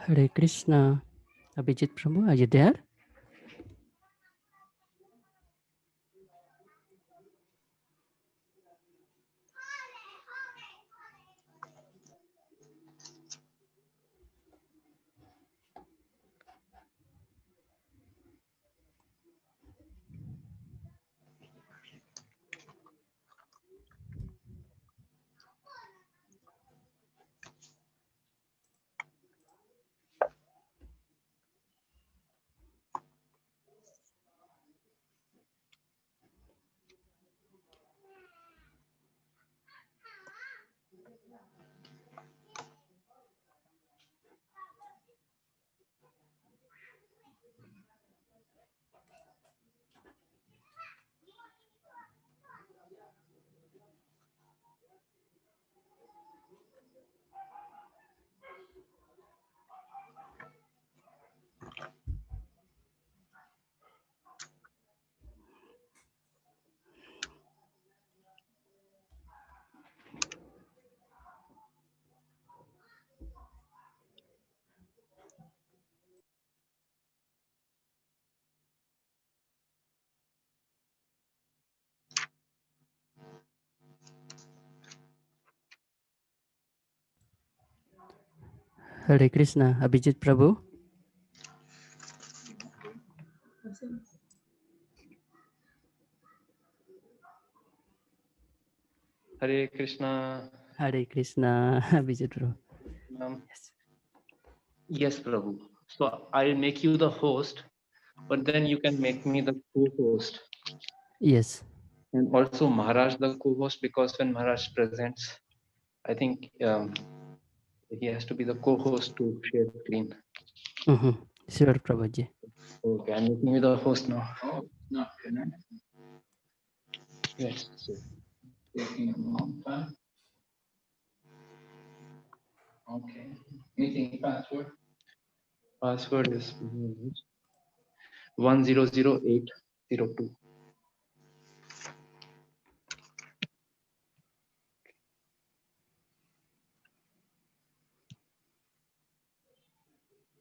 Hare Krishna. Abhijit Prabhu, are you there? Hare Krishna. Abhijit Prabhu. Hare Krishna. Hare Krishna. Abhijit Prabhu. Yes. Yes, Prabhu. So I'll make you the host, but then you can make me the co-host. Yes. And also Maharaj the co-host, because when Maharaj presents, I think he has to be the co-host to share screen. Sure, Prabhuji. Okay, I'm making you the host now. Oh, not connected. Yes. Taking a long time. Okay. Meeting password. Password is 100802.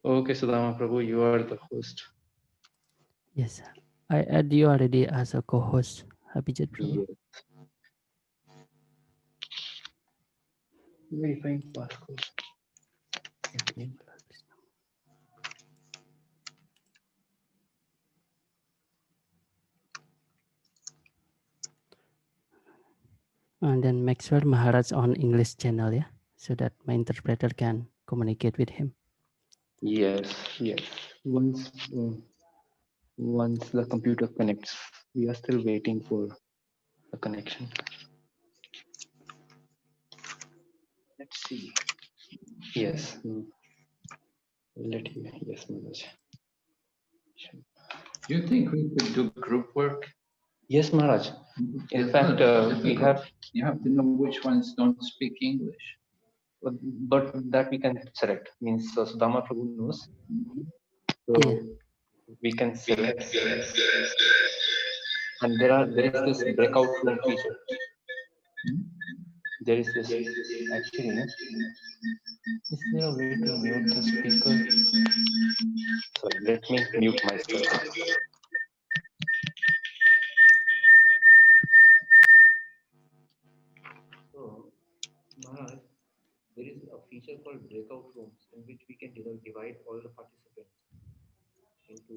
Okay, Sudama Prabhu, you are the host. Yes. I add you already as a co-host, Abhijit Prabhu. Yes. Verifying passcode. Okay. And then make sure Maharaj on English channel, yeah, so that my interpreter can communicate with him. Yes, yes. Once the computer connects, we are still waiting for the connection. Let's see. Yes. Let you. Yes, Maharaj. Do you think we could do group work? Yes, Maharaj. In fact, we have. You have to know which ones don't speak English. But that we can select. Means Sudama Prabhu knows. So Yeah. we can select. And there is this breakout room feature. There is this actually. No? Is there a way to mute the speaker? Sorry, let me mute myself. So, Maharaj, there is a feature called breakout rooms in which we can divide all the participants into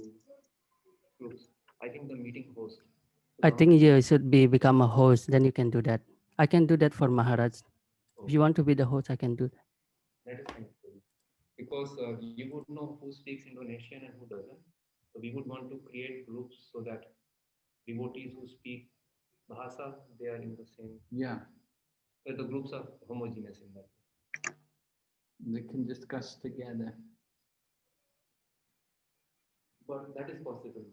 groups. I think the meeting host. I think you should become a host, then you can do that. I can do that for Maharaj. If you want to be the host, I can do that. That is fine. Because you would know who speaks Indonesian and who doesn't. So we would want to create groups so that devotees who speak Bahasa, they are in the same. Yeah. So the groups are homogeneous in that. They can discuss together. But that is possible.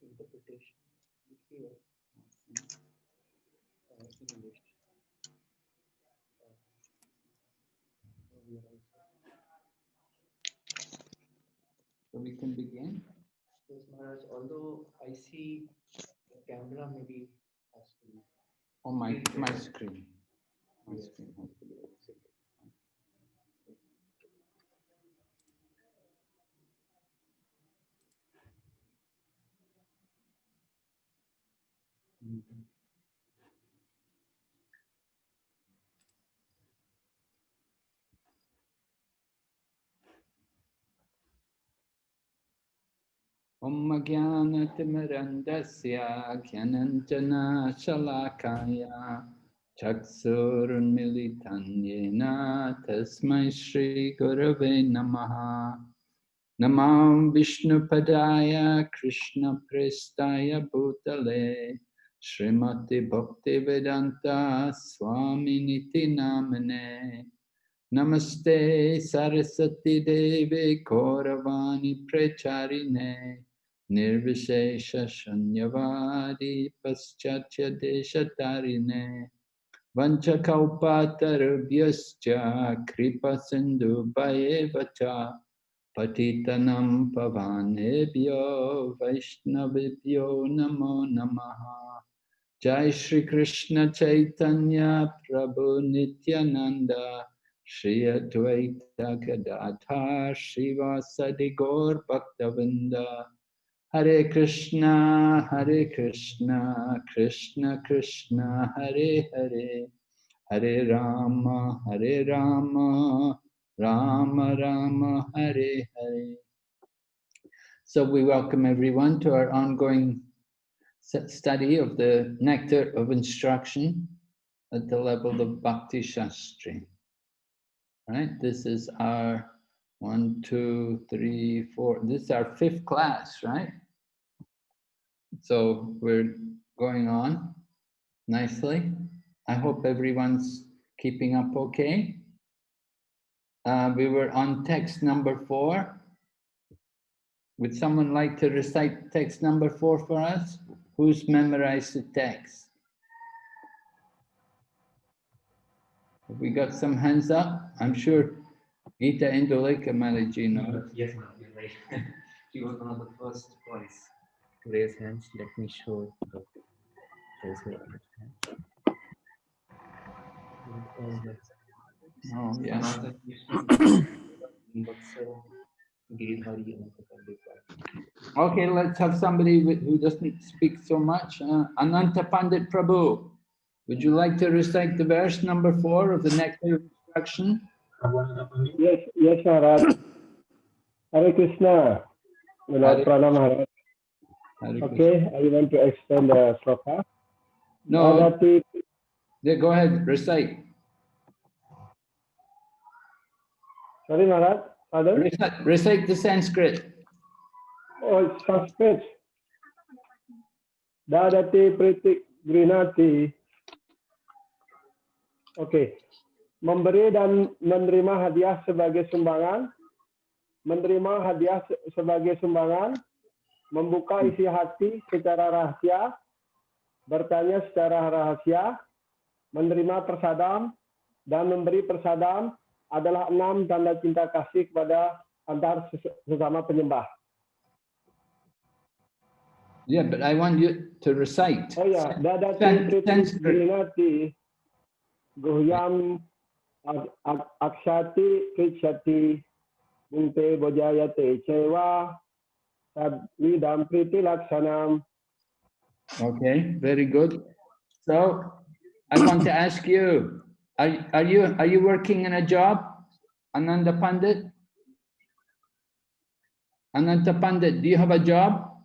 Interpretation here. English. So we can begin. Yes, Maharaj, although I see the camera maybe has to be On my screen. My screen has to be. Om Jnana Timirandasya Gyananjana Shalakaya Chaksurmilitanyena Tasmai Shri Gurave Namaha Namam Vishnu Padaya Krishna Prestaya Bhutale Srimati Bhakti Vedanta Swami Niti Namane Namaste Saraswati Devi Kauravani Pracharine Nirvishesha Shanyavadi Paschatya Deshatarine Vanchakalpatarubhyascha Kripa Sindhu Bhayevacha Patitanam Pavanebhyo Vaishnavibhyo Namo Namaha Jai Shri Krishna Chaitanya Prabhu Nityananda Shri Advaita Gadadhar Srivasadi Gaur Bhaktavinda Hare Krishna Krishna Krishna Hare Hare Hare Rama Rama Rama Hare Hare. So we welcome everyone to our ongoing study of the Nectar of Instruction at the level of Bhakti Sastri. Right? This is our 1, 2, 3, 4. This is our 5th class, right? So we're going on nicely. I hope everyone's keeping up okay. We were on text number 4. Would someone like to recite text number 4 for us? Who's memorized the text? Have we got some hands up? I'm sure Gita Indoleka Malaji knows. Yes, ma'am, you're right. She was one of the first ones to raise hands. Let me show the Oh, yes. Okay, let's have somebody who doesn't speak so much. Ananta Pandit Prabhu, would you like to recite the verse number 4 of the Nectar of Instruction? Yes, Maharaj. Hare Krishna. Lord Pranam Maharaj. Okay, I want to explain the sloka. No, yeah, go ahead, recite. Sorry, Maharaj. Pardon? Recite the Sanskrit. Oh, it's Sanskrit. Dadati pritik grinati. Oke. Memberi dan menerima hadiah sebagai sumbangan. Menerima hadiah sebagai sumbangan. Membuka isi hati secara rahasia. Bertanya secara rahasia. Menerima persadam. Dan memberi persadam adalah 6 tanda cinta kasih kepada antar sesama penyembah. Yeah, but I want you to recite. Oh ya, dadati pritik grinati guhyam akshati krishati bungte bojayate cewa sadvidam priti laksanam. Okay, very good. So I want to ask you, are you working in a job, Ananda Pandit? Ananta Pandit, do you have a job?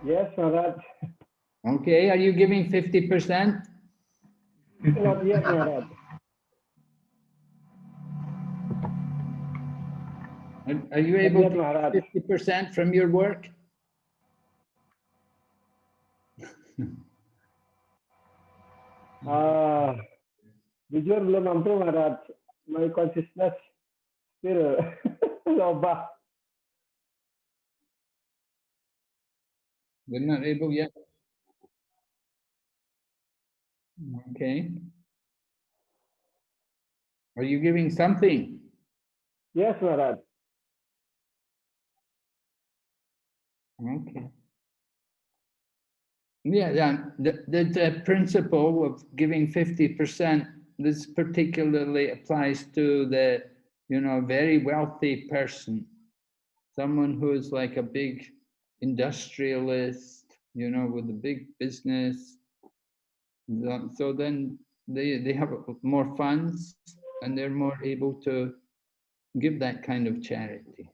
Yes, Maharaj. Okay, are you giving 50%? Not yet, Maharaj. Are you able to get 50% from your work? Jujur belum mampu, Maharaj. My consciousness still loba. We're not able yet. Okay. Are you giving something? Yes, Maharaj. Okay. Yeah, the principle of giving 50%, this particularly applies to the, very wealthy person, someone who is like a big, industrialist, you know, with the big business. So then they have more funds and they're more able to give that kind of charity.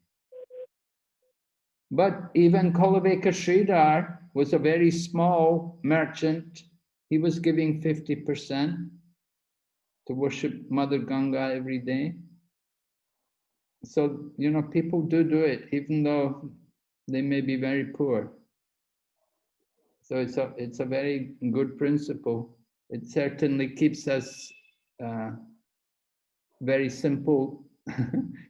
But even Kolaveka Sridhar was a very small merchant. He was giving 50% to worship Mother Ganga every day. So, you know, people do it, even though they may be very poor. So it's a very good principle. It certainly keeps us very simple,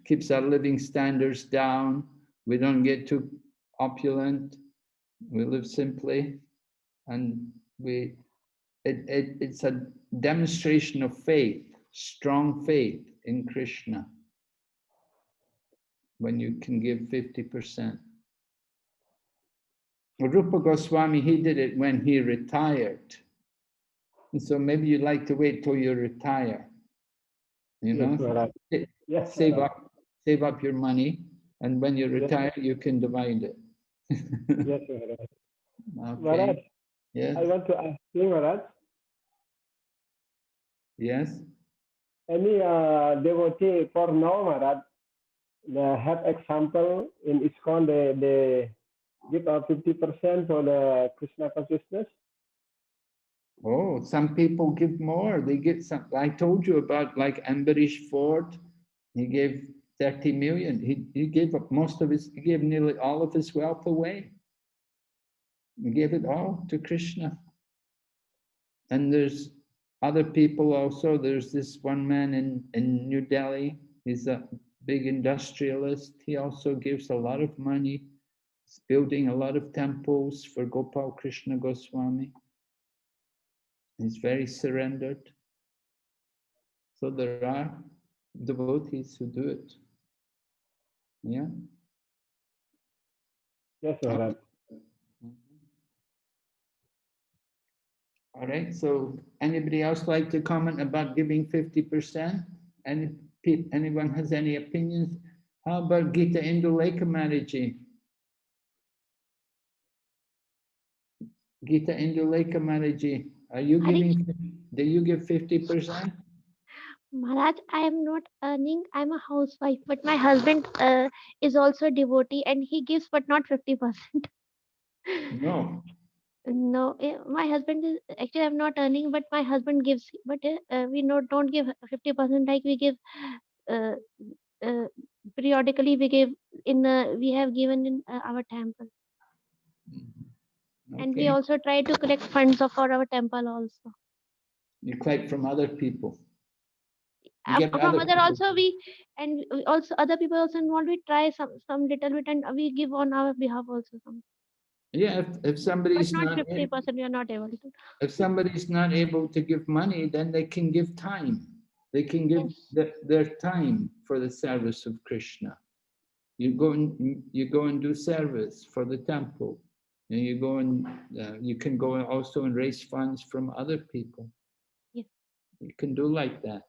keeps our living standards down. We don't get too opulent. We live simply, and it's a demonstration of faith, strong faith in Krishna, when you can give 50%. Rupa Goswami, he did it when he retired. And so maybe you'd like to wait till you retire, you know? Yes, save up your money, and when you retire, you can divide it. Yes, Maharaj. Okay. Maharaj, Yes. I want to ask you, Maharaj, Yes. any devotee for now, Maharaj, they have example in ISKCON, they give 50% for the Krishna consciousness. Oh, some people give more. They give some. I told you about like Ambarish Ford. He gave 30 million. He gave up most of his. He gave nearly all of his wealth away. He gave it all to Krishna. And there's other people also. There's this one man in New Delhi. He's a big industrialist. He also gives a lot of money. He's building a lot of temples for Gopal Krishna Goswami. He's very surrendered. So there are devotees who do it. Yeah. Yes, Maharaj. All right. So anybody else like to comment about giving 50%? Anyone has any opinions? How about Gita Indulekha Maraji? Gita Indulekha Maraji, are you giving? Do you give 50%? Maharaj, I am not earning. I'm a housewife, but my husband is also a devotee, and he gives, but not 50%. No. No, my husband is actually I'm not earning, but my husband gives. But we don't give 50%. Like we give uh, uh, periodically. We give in we have given in our temple, and we Okay. also try to collect funds for our temple also. You collect from other people. You get From other other people. also we also other people also involved. We try some little bit, and we give on our behalf also some. Yeah, if But somebody's not not 50%. We are not able to. if somebody's not able to give money, then they can give time. They can give Yes. their time for the service of Krishna. You go and do service for the temple, and you go and you can go also and raise funds from other people. Yes. You can do like that.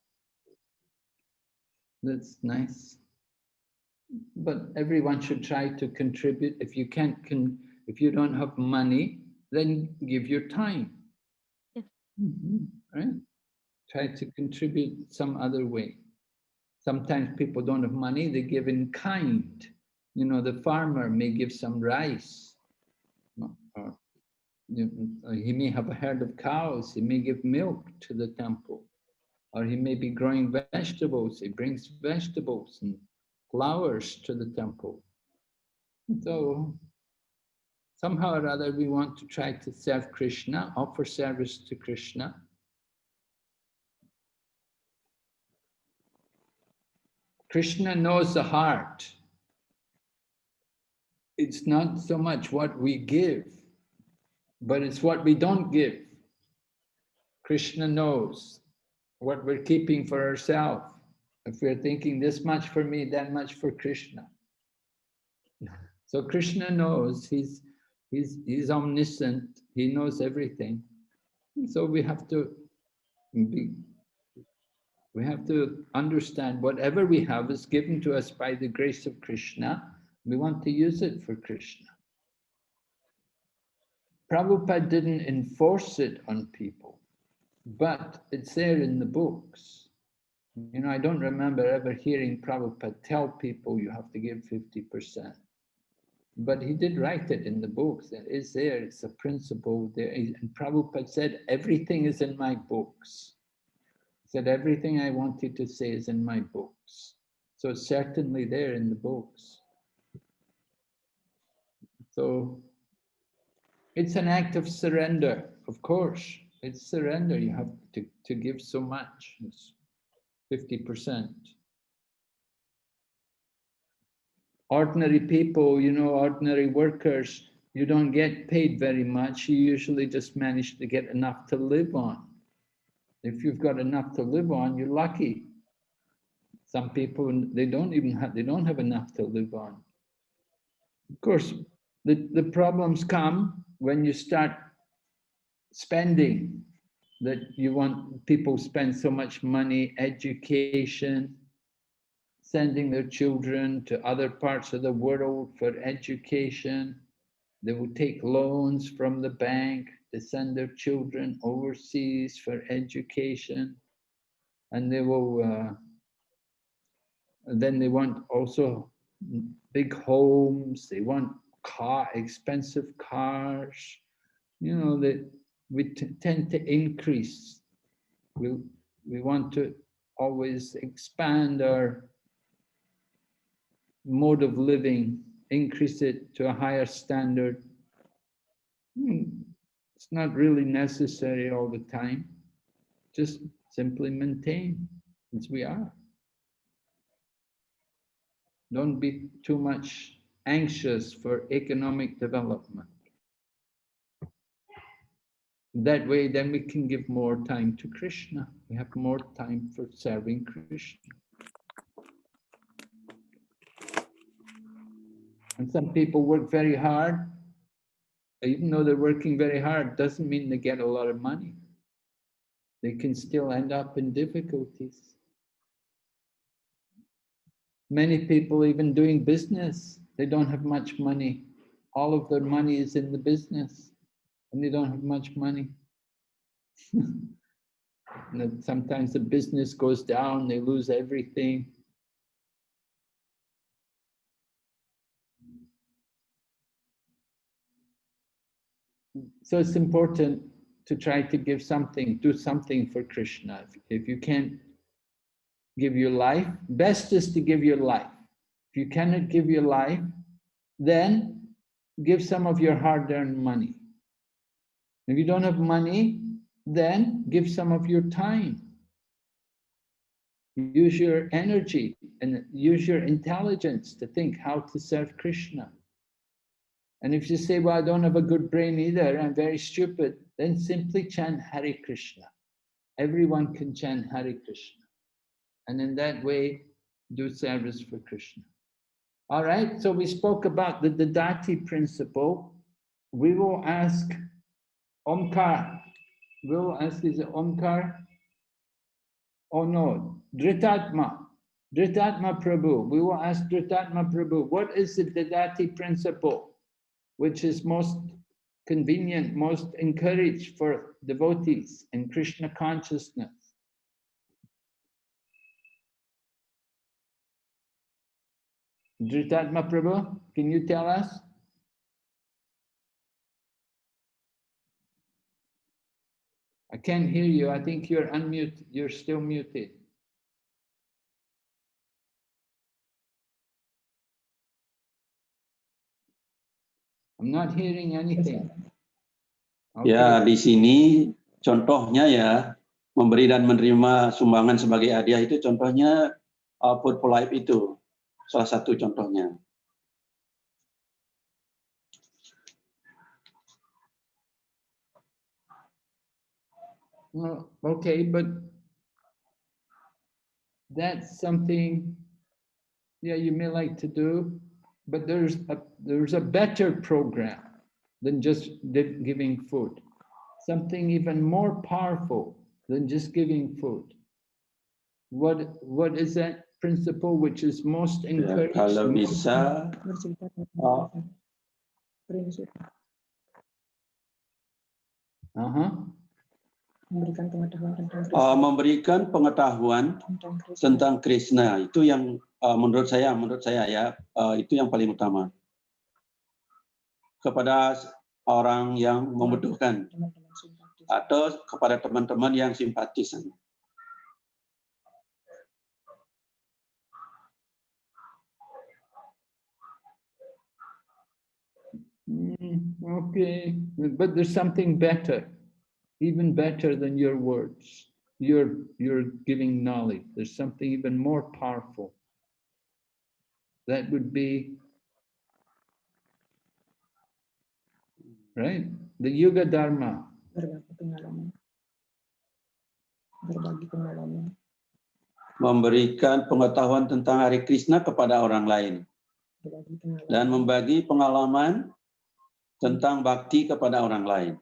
That's nice. But everyone should try to contribute. If you can't, if you don't have money, then give your time. Yes. Right? Try to contribute some other way. Sometimes people don't have money, they give in kind. You know, the farmer may give some rice. Or, he may have a herd of cows, he may give milk to the temple. Or he may be growing vegetables, he brings vegetables and flowers to the temple. So somehow or other we want to try to serve Krishna, offer service to Krishna. Krishna knows the heart. It's not so much what we give, but it's what we don't give. Krishna knows what we're keeping for ourselves. If we're thinking this much for me, that much for Krishna. So Krishna knows, he's omniscient, he knows everything. So we have to understand whatever we have is given to us by the grace of Krishna. We want to use it for Krishna. Prabhupada didn't enforce it on people, but it's there in the books. You know, I don't remember ever hearing Prabhupada tell people you have to give 50%. But he did write it in the books. It is there, it's a principle there. And Prabhupada said, everything is in my books. He said, everything I want you to say is in my books. So it's certainly there in the books. So it's an act of surrender, of course. It's surrender. You have to give so much. It's 50%. Ordinary people, you know, ordinary workers, you don't get paid very much. You usually just manage to get enough to live on. If you've got enough to live on, you're lucky. Some people, they don't have enough to live on. Of course, the problems come when you start spending, that you want people spend so much money, education, sending their children to other parts of the world for education. They will take loans from the bank to send their children overseas for education. And they will, then they want also big homes, they want expensive cars. You know, that we tend to increase. We want to always expand our mode of living, increase it to a higher standard. It's not really necessary all the time. Just simply maintain as we are. Don't be too much anxious for economic development. That way, then we can give more time to Krishna. We have more time for serving Krishna. And some people work very hard. Even though they're working very hard, doesn't mean they get a lot of money. They can still end up in difficulties. Many people even doing business, they don't have much money. All of their money is in the business, and they don't have much money. And sometimes the business goes down, they lose everything. So it's important to try to give something, do something for Krishna. If you can't give your life, best is to give your life. If you cannot give your life, then give some of your hard-earned money. If you don't have money, then give some of your time. Use your energy and use your intelligence to think how to serve Krishna. And if you say, well, I don't have a good brain either, I'm very stupid, then simply chant Hare Krishna. Everyone can chant Hare Krishna. And in that way, do service for Krishna. All right, so we spoke about the Dadati principle. We will ask Omkar. We will ask, is it Omkar? Oh no, Dhritatma. Dhritatma Prabhu. We will ask Dhritatma Prabhu, what is the Dadati principle, which is most convenient, most encouraged for devotees in Krishna consciousness? Dhritatma Prabhu, can you tell us? I can't hear you. I think you're unmuted. You're still muted. I'm not hearing anything. Okay. Ya, di sini contohnya ya, memberi dan menerima sumbangan sebagai hadiah itu contohnya food for life itu. Salah satu contohnya. Well, okay, but that's something, yeah, you may like to do, but there's a better program than just giving food. Something even more powerful than just giving food. What is that principle which is most encouraged? Ya, kalau bisa Memberikan pengetahuan tentang Krishna itu yang menurut saya ya itu yang paling utama kepada orang yang membutuhkan atau kepada teman-teman yang simpatis. Okay, but there's something better, even better than your words. You're giving knowledge. There's something even more powerful. That would be, right? The Yuga Dharma. Memberikan pengetahuan tentang Hari Krishna kepada orang lain dan membagi pengalaman tentang Bhakti kepada orang lain.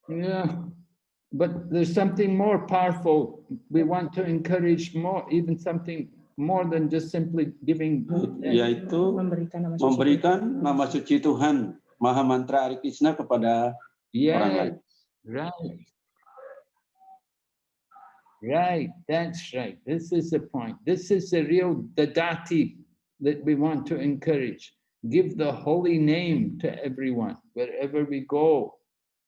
Yeah, but there's something more powerful. We want to encourage more, even something more than just simply giving. Yaitu memberikan nama suci Tuhan, Maha Mantra Hari Krishna kepada orang lain. Right. Right, that's right. This is the point. This is the real dadati that we want to encourage. Give the holy name to everyone, wherever we go.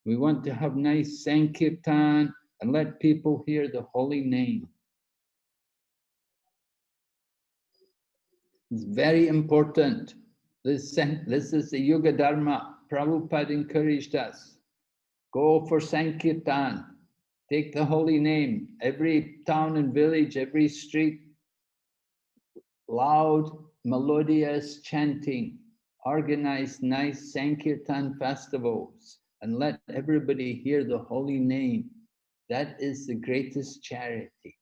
We want to have nice sankirtan and let people hear the holy name. It's very important. This is the Yuga Dharma. Prabhupada encouraged us. Go for sankirtan. Take the holy name. Every town and village, every street, loud, melodious chanting. Organize nice sankirtan festivals and let everybody hear the holy name. That is the greatest charity.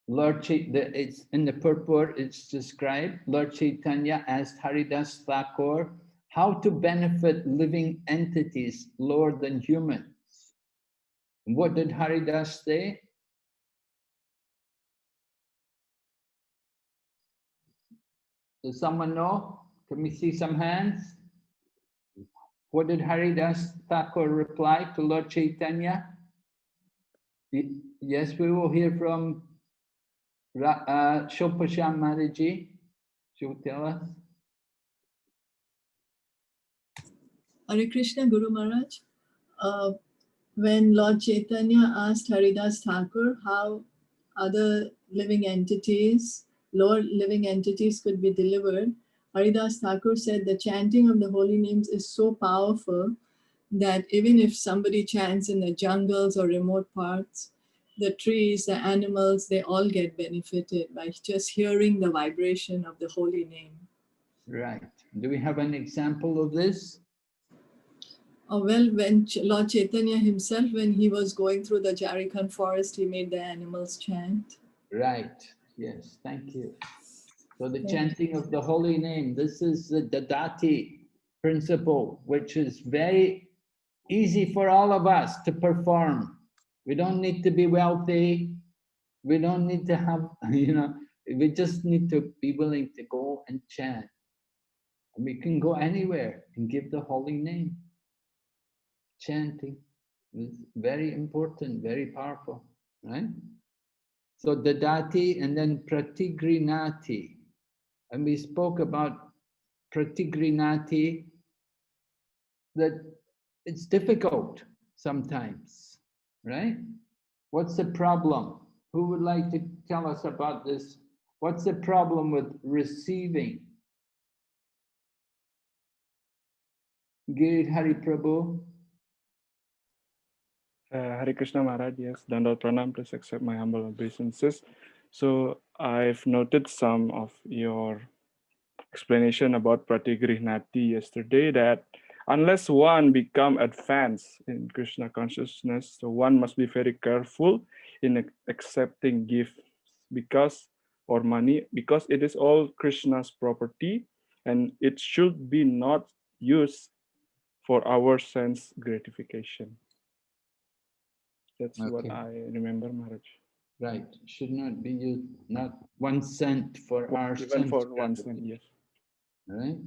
It's in the purport, it's described, Lord Chaitanya asked Haridas Thakur how to benefit living entities lower than humans. What did Haridas say? Does someone know? Can we see some hands? What did Haridas Thakur reply to Lord Chaitanya? Yes, we will hear from Shopasham Maharaji. She will tell us. Hare Krishna, Guru Maharaj. When Lord Chaitanya asked Haridas Thakur how other living entities, lower living entities could be delivered, Haridas Thakur said the chanting of the holy names is so powerful that even if somebody chants in the jungles or remote parts, the trees, the animals, they all get benefited by just hearing the vibration of the holy name. Right. Do we have an example of this? Well, when Lord Chaitanya himself, when he was going through the Jharkhand forest, he made the animals chant. Right. Yes. Thank you. So the chanting of the holy name, this is the dadati principle, which is very easy for all of us to perform. We don't need to be wealthy. We don't need to have, we just need to be willing to go and chant. And we can go anywhere and give the holy name. Chanting is very important, very powerful, right? So dadati and then pratigrinati. And we spoke about pratigrinati, that it's difficult sometimes, right? What's the problem? Who would like to tell us about this? What's the problem with receiving? Girid Hari Prabhu. Hare Krishna Maharaj, yes, Dandot Pranam, please accept my humble obeisances. So I've noted some of your explanation about Pratigrihnati yesterday, that unless one become advanced in Krishna consciousness, so one must be very careful in accepting gifts or money, because it is all Krishna's property and it should be not used for our sense gratification. That's what I remember, Maharaj. Right. Should not be used, not 1 cent for our Even sense for 1 cent, yes. right?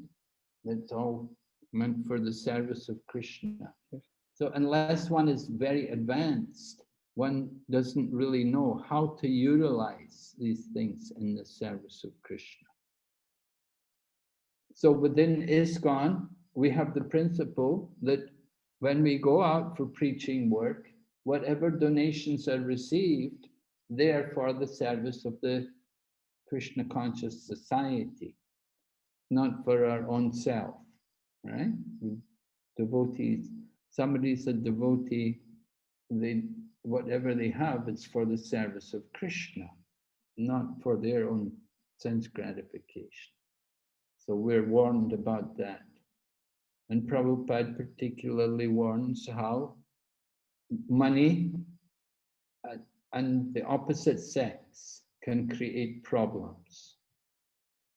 That's all meant for the service of Krishna. Yes. So unless one is very advanced, one doesn't really know how to utilize these things in the service of Krishna. So within ISKCON, we have the principle that when we go out for preaching work, whatever donations are received, they are for the service of the Krishna conscious society, not for our own self, right? Devotees, somebody's a devotee, they, whatever they have, it's for the service of Krishna, not for their own sense gratification. So we're warned about that. And Prabhupada particularly warns how money and the opposite sex can create problems.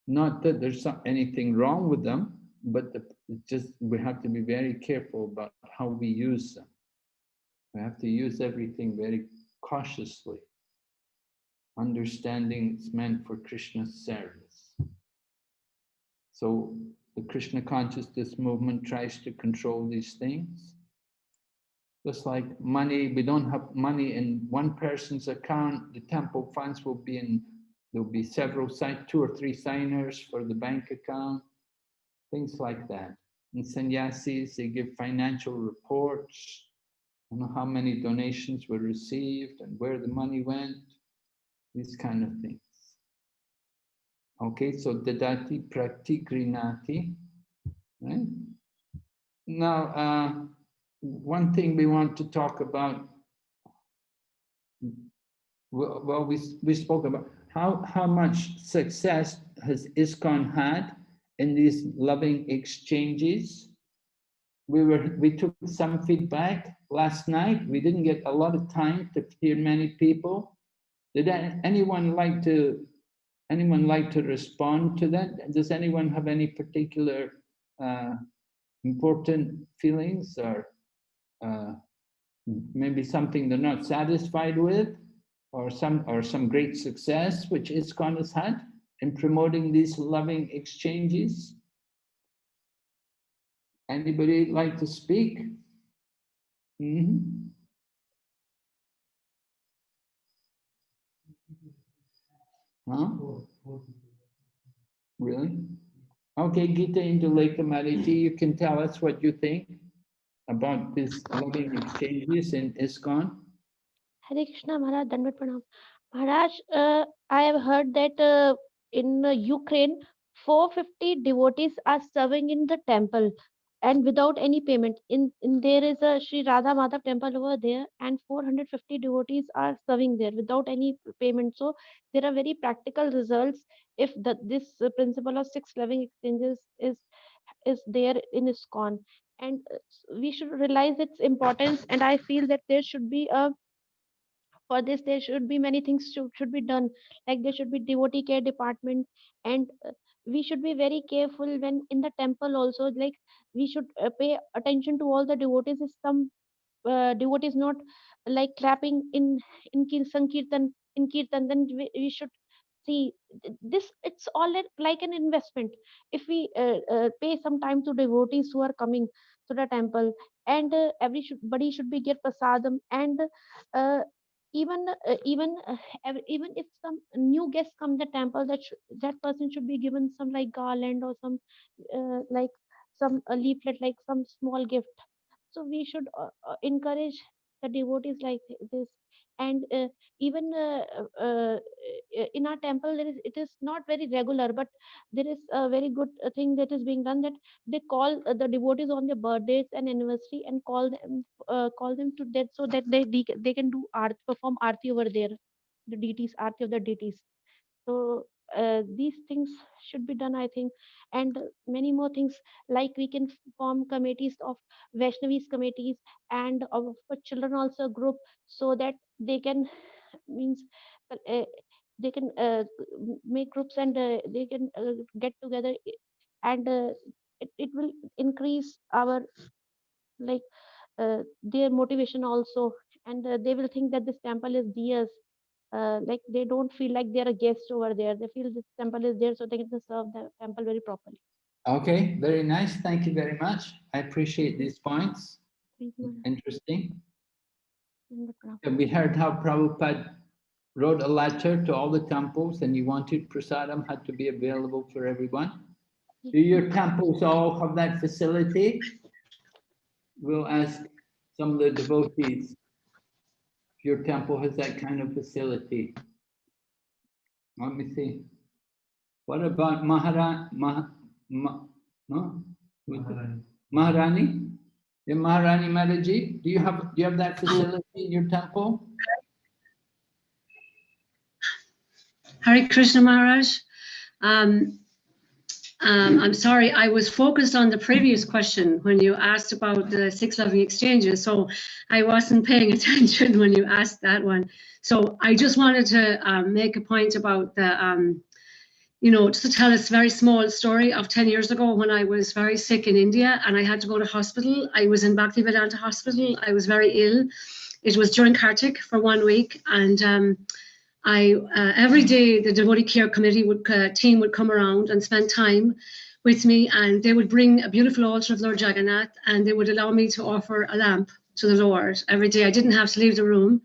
Not that there's anything wrong with them, but just we have to be very careful about how we use them. We have to use everything very cautiously, understanding it's meant for Krishna's service. So the Krishna consciousness movement tries to control these things. Just like money, we don't have money in one person's account, the temple funds will be in, there'll be several, 2 or 3 signers for the bank account, things like that. And sannyasis, they give financial reports, you know, how many donations were received and where the money went, these kind of things. Okay, so dadati pratigrinati, right? Now, one thing we want to talk about, well, we spoke about how much success has ISKCON had in these loving exchanges. We took some feedback last night. We didn't get a lot of time to hear many people. Did anyone like to respond to that? Does anyone have any particular important feelings or maybe something they're not satisfied with, or some great success which ISKCON has had in promoting these loving exchanges? Anybody like to speak? Mm-hmm. Huh? Really? Okay, Gita Indulekha Mariji, you can tell us what you think about this loving exchanges in ISKCON. Hare Krishna Maharaj, Dandavat Pranam. Maharaj, I have heard that in Ukraine, 450 devotees are serving in the temple and without any payment. In there is a Sri Radha Madhav temple over there, and 450 devotees are serving there without any payment. So there are very practical results if this principle of 6 loving exchanges is there in ISKCON, and we should realize its importance. And I feel that there should be a for this there should be many things should be done, like there should be devotee care department, and we should be very careful when in the temple also, like we should pay attention to all the devotees. If some devotees not like clapping in sankirtan in kirtan, then we should see this. It's all like an investment. If we pay some time to devotees who are coming to the temple, and everybody should be get prasadam, and uh, even if some new guests come the temple, that person should be given some like garland or some like some leaflet, like some small gift. So we should encourage the devotees like this. And even in our temple, it is not very regular, but there is a very good thing that is being done, that they call the devotees on their birthdays and anniversary, and call them to that, so that they can do art perform arti over there, the deities, arti of the deities. So these things should be done, I think. And many more things, like we can form committees of Vaishnavis committees, and of for children also group, so that they can means uh, they can make groups, and they can get together, and it will increase our like their motivation also, and they will think that this temple is theirs. like they don't feel like they're a guest over there. They feel this temple is there, so they can serve the temple very properly. Okay, very nice. Thank you very much. I appreciate these points. Thank you, Maharaj. Interesting. Thank you. And we heard how Prabhupada wrote a letter to all the temples and he wanted prasadam had to be available for everyone. Do your temples all have that facility? We'll ask some of the devotees if your temple has that kind of facility. Let me see. What about Maharani? Maharani? Yeah, Maharani Mataji, do you have that facility in your temple? Hare Krishna Maharaj. I'm sorry, I was focused on the previous question when you asked about the 6 loving exchanges, so I wasn't paying attention when you asked that one. So I just wanted to make a point about the, just to tell this very small story of 10 years ago when I was very sick in India and I had to go to hospital. I was in Bhakti Vedanta hospital. I was very ill. It was during Kartik for 1 week, and every day the devotee care committee team would come around and spend time with me, and they would bring a beautiful altar of Lord Jagannath and they would allow me to offer a lamp to the Lord every day. I didn't have to leave the room,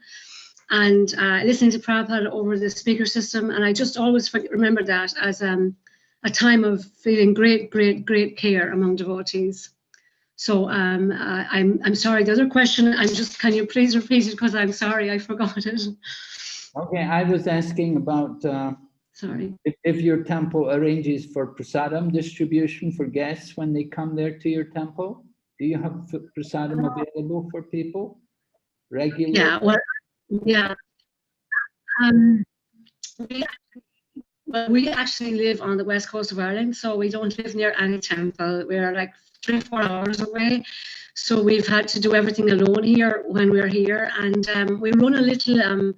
and listening to Prabhupada over the speaker system, and I just always remember that as a time of feeling great care among devotees. So I'm sorry, the other question, can you please repeat it, because I'm sorry, I forgot it. Okay, I was asking about sorry. If your temple arranges for prasadam distribution for guests when they come there to your temple. Do you have prasadam available for people regularly? Yeah, well, yeah. We actually live on the west coast of Ireland, so we don't live near any temple. We're like 3-4 hours away. So we've had to do everything alone here when we're here. And we run a little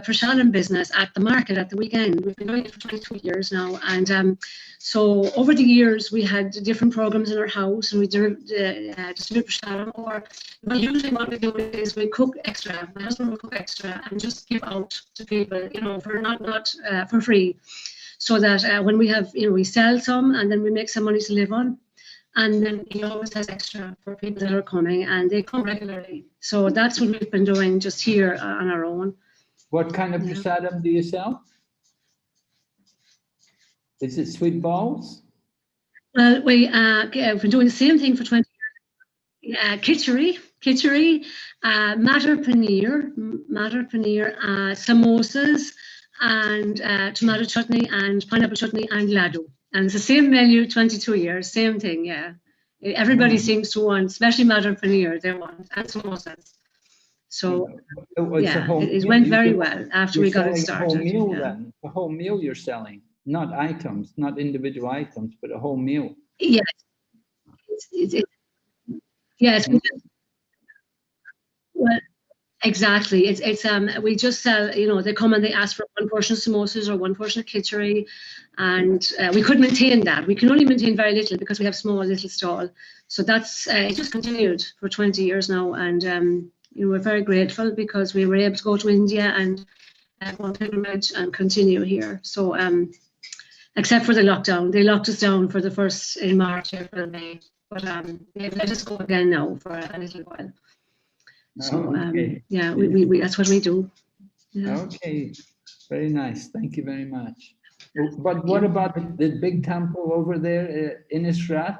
prasadam business at the market at the weekend. We've been doing it for 22 years now. And so over the years, we had different programs in our house, and we distribute prasadam. Or usually what we do is we cook extra. My husband will cook extra and just give out to people, for not for free. So that when we have, we sell some and then we make some money to live on. And then he always has extra for people that are coming, and they come regularly. So that's what we've been doing just here on our own. What kind of prasadam do you sell? Is it sweet balls? Well, we've been doing the same thing for 20 years. Khichdi, matar paneer, samosas, and tomato chutney and pineapple chutney and laddu. And it's the same menu, 22 years, same thing, yeah. Everybody seems to want, especially matar paneer, they want, and samosas. So, it went very well after we got it started. A whole meal then? A whole meal you're selling, not items, not individual items, but a whole meal. Yes. Yes. Well, exactly. It's we just sell, they come and they ask for 1 portion of samosas or 1 portion of khichdi, and we could maintain that. We can only maintain very little because we have small little stall. So that's it just continued for 20 years now, and we're very grateful because we were able to go to India and go on pilgrimage and continue here. So except for the lockdown, they locked us down for the first in March, April, May, but they've let us go again now for a little while. So yeah, we that's what we do. Yeah. Okay, very nice. Thank you very much. But what about the big temple over there in Israel?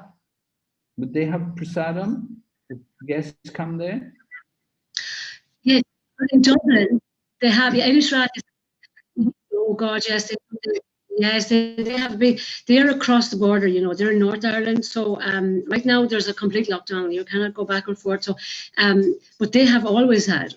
Would they have prasadam if guests come there? Yes, in Dublin they have. Yeah, in Israel. Oh God, yes. Yes, they have they're across the border, they're in North Ireland. So right now there's a complete lockdown. You cannot go back and forth. So, but they have always had,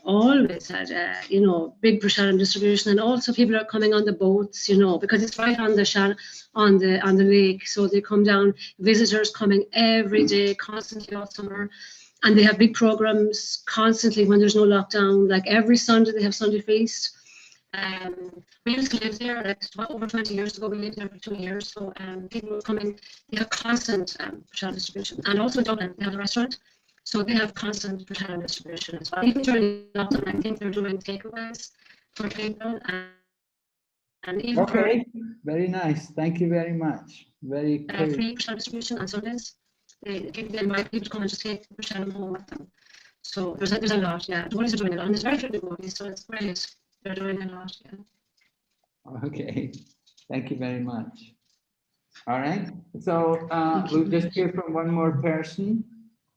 big prasadam distribution, and also people are coming on the boats, because it's right on the lake. So they come down, visitors coming every day, constantly all summer. And they have big programs constantly when there's no lockdown. Like every Sunday they have Sunday feast. We used to live there over 20 years ago. We lived there for 2 years, so people were coming. They have constant prasadam distribution, and also in Dublin they have a restaurant, so they have constant prasadam distribution as well. Even during lockdown, I think they're doing takeaways for Clinton and even Okay, very nice. Thank you very much. Very clear. free Krishna distribution on Sundays. They invite people to come and just take Krishna home with them. So there's a lot, yeah. Devotees are doing a lot, and there's very few devotees, so it's great. They're doing a lot, yeah. Okay, thank you very much. All right, so we'll just hear from one more person.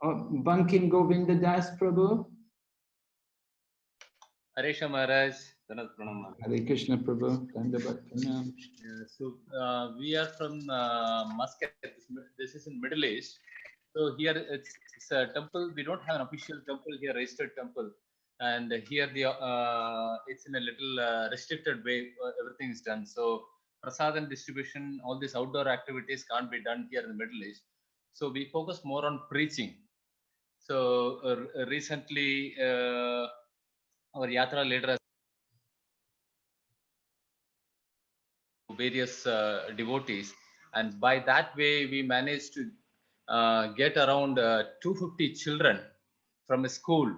Bankim Govinda Das Prabhu. Haresha Maharaj, Dhanat Pranam. Hare Krishna Prabhu. Dandavat Pranam. So we are from Muscat. This is in Middle East. So here it's a temple. We don't have an official temple here, registered temple, and here the it's in a little restricted way. Everything is done. So prasadam distribution, all these outdoor activities can't be done here in the Middle East. So we focus more on preaching. So recently, our yatra leader has various devotees, and by that way we managed to get around 250 children from a school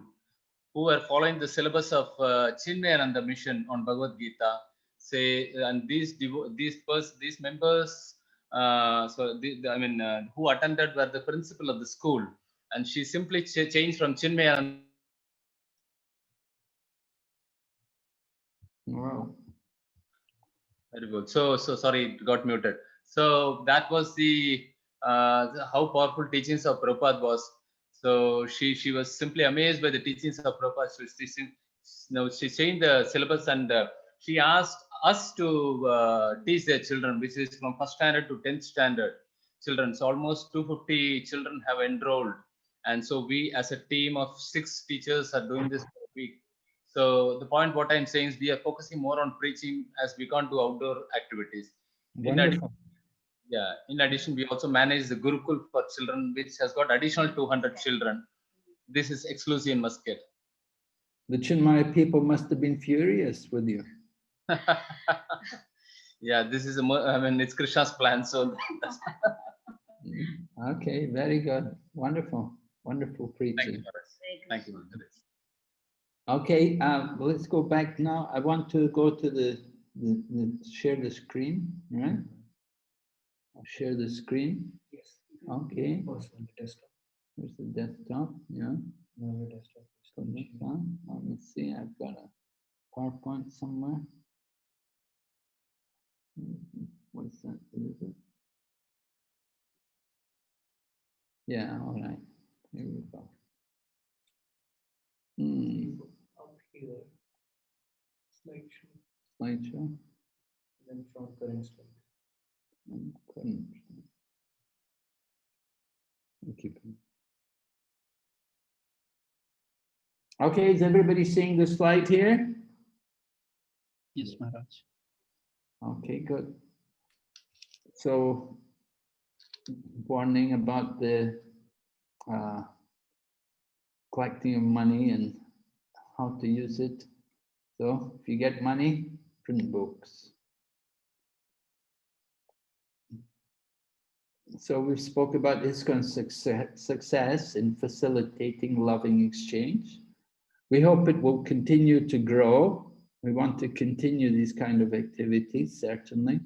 who are following the syllabus of Chinmayananda mission on Bhagavad Gita. Say, and these members, who attended were the principal of the school, and she simply changed from Chinmayananda. Wow. Very good. So sorry, it got muted. So that was the how powerful teachings of Prabhupada was. So she was simply amazed by the teachings of Prabhupada. So she changed the syllabus, and she asked us to teach their children, which is from 1st standard to 10th standard children. So almost 250 children have enrolled, and so we, as a team of 6 teachers, are doing this for a week. So the point what I'm saying is we are focusing more on preaching, as we can't do outdoor activities. Wonderful. In addition, we also manage the Gurukul for children, which has got additional 200 children. This is exclusive in Muscat. The Chinmaya people must have been furious with you. Yeah, this is it's Krishna's plan. So okay, very good. Wonderful. Wonderful preaching. Thank you. Okay, let's go back now. I want to go to the share the screen, right? I'll share the screen. Yes. Okay. First on the desktop. There's the desktop, yeah. No, the desktop. Let me see, I've got a PowerPoint somewhere. What's that? Is it? Yeah, all right. Here we go. Up here, slideshow. Slideshow. Then from current slide. Current. Keep it. Okay, is everybody seeing the slide here? Yes, Maharaj. Okay, good. So, warning about the collecting of money and how to use it. So, if you get money, print books. So, we spoke about ISKCON's success in facilitating loving exchange. We hope it will continue to grow. We want to continue these kind of activities, certainly.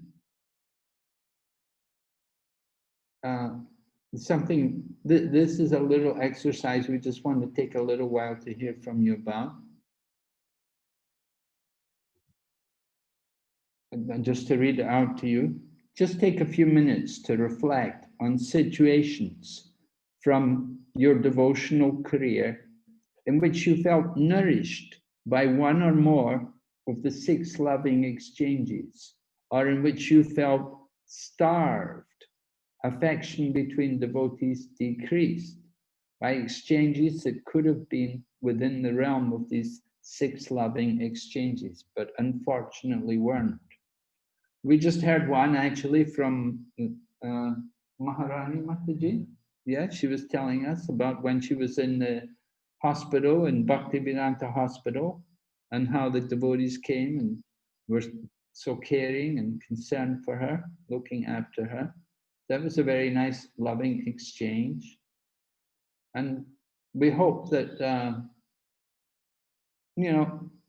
This is a little exercise we just want to take a little while to hear from you about. And just to read it out to you, just take a few minutes to reflect on situations from your devotional career in which you felt nourished by one or more of the 6 loving exchanges, or in which you felt starved. Affection between devotees decreased by exchanges that could have been within the realm of these 6 loving exchanges, but unfortunately weren't. We just heard one actually from Maharani Mataji. Yeah, she was telling us about when she was in the hospital, in Bhaktivedanta hospital, and how the devotees came and were so caring and concerned for her, looking after her. That was a very nice, loving exchange. And we hope that,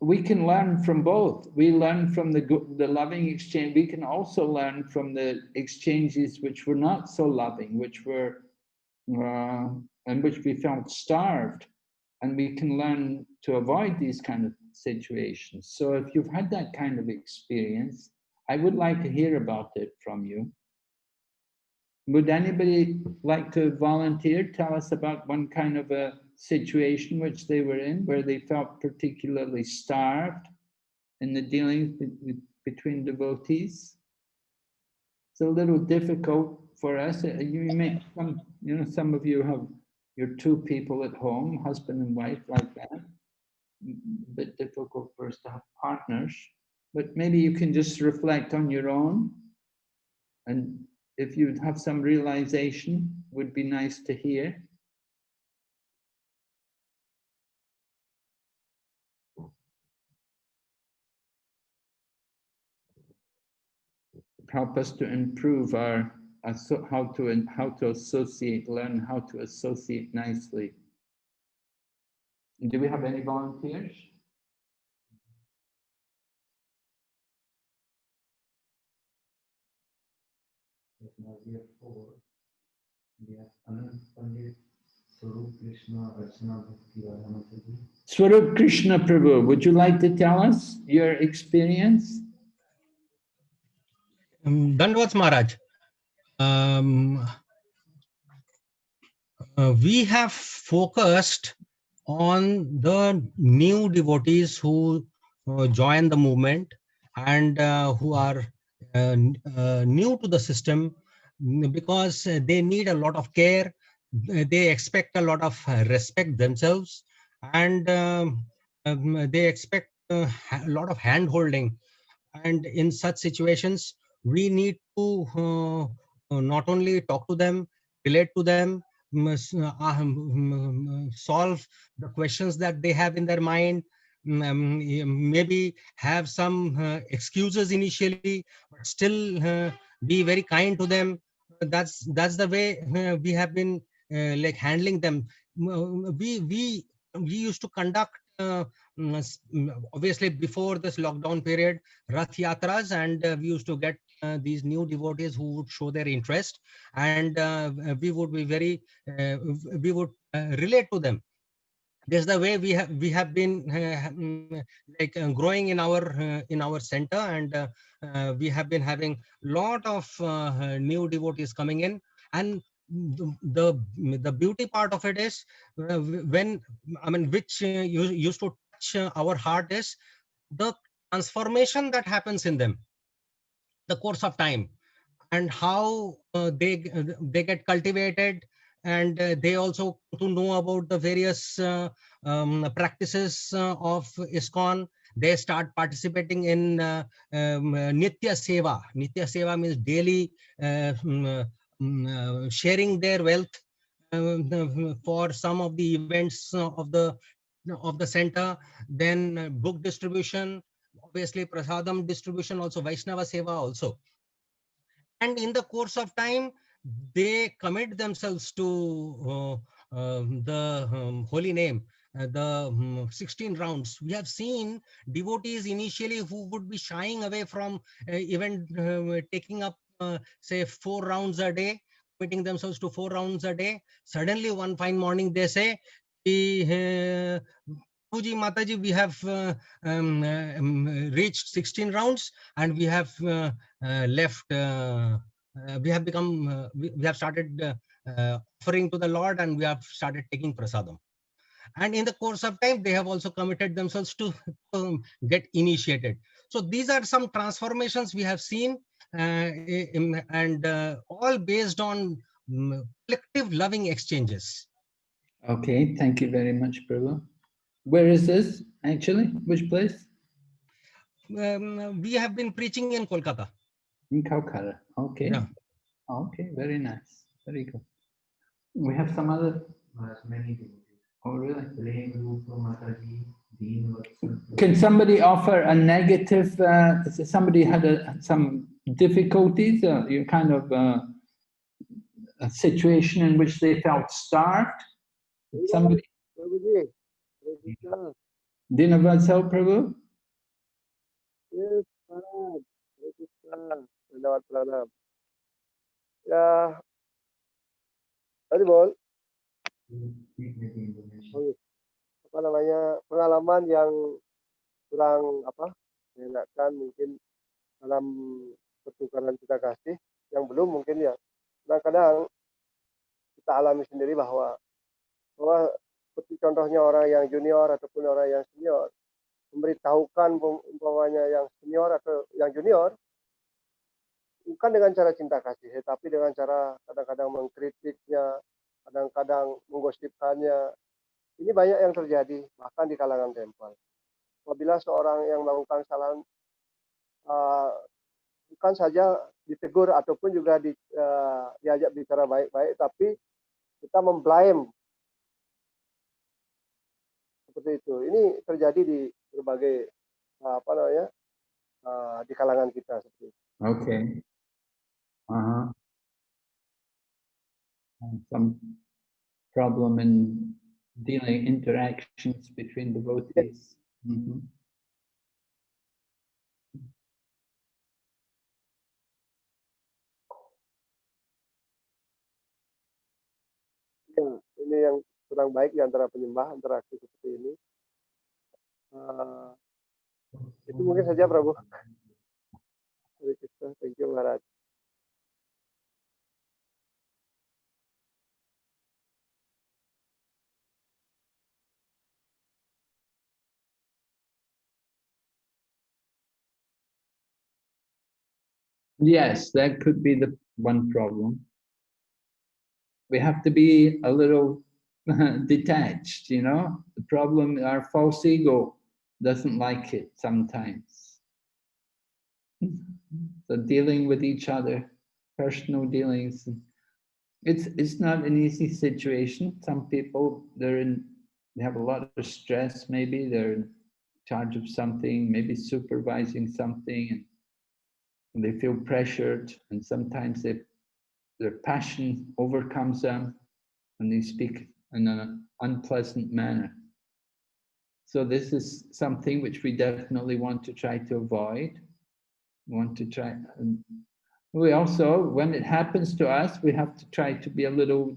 we can learn from both. We learn from the loving exchange. We can also learn from the exchanges which were not so loving, which were in which we felt starved, and we can learn to avoid these kind of situations. So if you've had that kind of experience, I would like to hear about it from you. Would anybody like to volunteer? Tell us about one kind of a situation which they were in, where they felt particularly starved in the dealings between devotees. It's a little difficult for us. You may, some of you have your two people at home, husband and wife, like that. A bit difficult for us to have partners, but maybe you can just reflect on your own, and if you have some realization, would be nice to hear. Help us to improve our how to associate, learn how to associate nicely. Do we have any volunteers? We have four. We have Anand Pandit, Swarup Krishna, Archana Bhakti, Radhamataji. Swarup Krishna Prabhu, would you like to tell us your experience? Dandavats Maharaj. We have focused on the new devotees who join the movement and who are new to the system, because they need a lot of care. They expect a lot of respect themselves, and they expect a lot of hand holding. And in such situations, we need to not only talk to them, relate to them, solve the questions that they have in their mind, maybe have some excuses initially, but still be very kind to them. That's the way we have been like handling them. We used to conduct obviously before this lockdown period, Rath Yatras, and we used to get these new devotees who would show their interest, and we would be very we would relate to them. This is the way we have been like growing in our center, and we have been having lot of new devotees coming in. And the beauty part of it is when which used to touch our heart is the transformation that happens in them, the course of time, and how they get cultivated, and they also to know about the various practices of ISKCON. They start participating in Nitya Seva. Nitya Seva means daily sharing their wealth for some of the events of the center. Then book distribution, obviously prasadam distribution, also Vaishnava Seva also. And in the course of time, they commit themselves to the holy name, the 16 rounds. We have seen devotees initially who would be shying away from even taking up, say, 4 rounds a day, committing themselves to 4 rounds a day. Suddenly, one fine morning, they say, Puji Mataji, we have reached 16 rounds, and we have left. We have become. We have started offering to the Lord, and we have started taking prasadam. And in the course of time, they have also committed themselves to get initiated. So these are some transformations we have seen, and all based on collective loving exchanges. Okay, thank you very much, Prabhu. Where is this actually? Which place? We have been preaching in Kolkata. In Calcutta. Okay. Yeah. Okay, very nice. Very good. We have some other. Many devotees. Oh, really? Mataji, Dean Vatsan. Can somebody offer a negative? Somebody had some difficulties. You kind of a situation in which they felt starved. Somebody. Dinavatsal Prabhu? Yes, Maharaj. Hare Krishna. Selamat pranam. Ya, tadi bol. Apa namanya, pengalaman yang kurang menyenangkan mungkin dalam pertukaran kita kasih yang belum mungkin ya. Kadang-kadang kita alami sendiri bahwa seperti contohnya orang yang junior ataupun orang yang senior memberitahukan umpamanya yang senior atau yang junior bukan dengan cara cinta kasih, tapi dengan cara kadang-kadang mengkritiknya, kadang-kadang menggosipkannya. Ini banyak yang terjadi bahkan di kalangan temple. Apabila seorang yang melakukan kesalahan bukan saja ditegur ataupun juga diajak bicara baik-baik, tapi kita memblame seperti itu. Ini terjadi di berbagai di kalangan kita seperti itu. Okay. Some problem in dealing interactions between devotees. Ya, ini yang kurang baik di antara penyembah, interaksi seperti ini. Itu mungkin saja, Prabu. Thank you, Maharaj. Yes, that could be the one problem. We have to be a little detached, you know. The problem, our false ego doesn't like it sometimes. So dealing with each other, personal dealings, it's not an easy situation. Some people, they have a lot of stress, maybe they're in charge of something, maybe supervising something, and they feel pressured, and sometimes their passion overcomes them and they speak in an unpleasant manner. So this is something which we definitely want to try to avoid. We also, when it happens to us, we have to try to be a little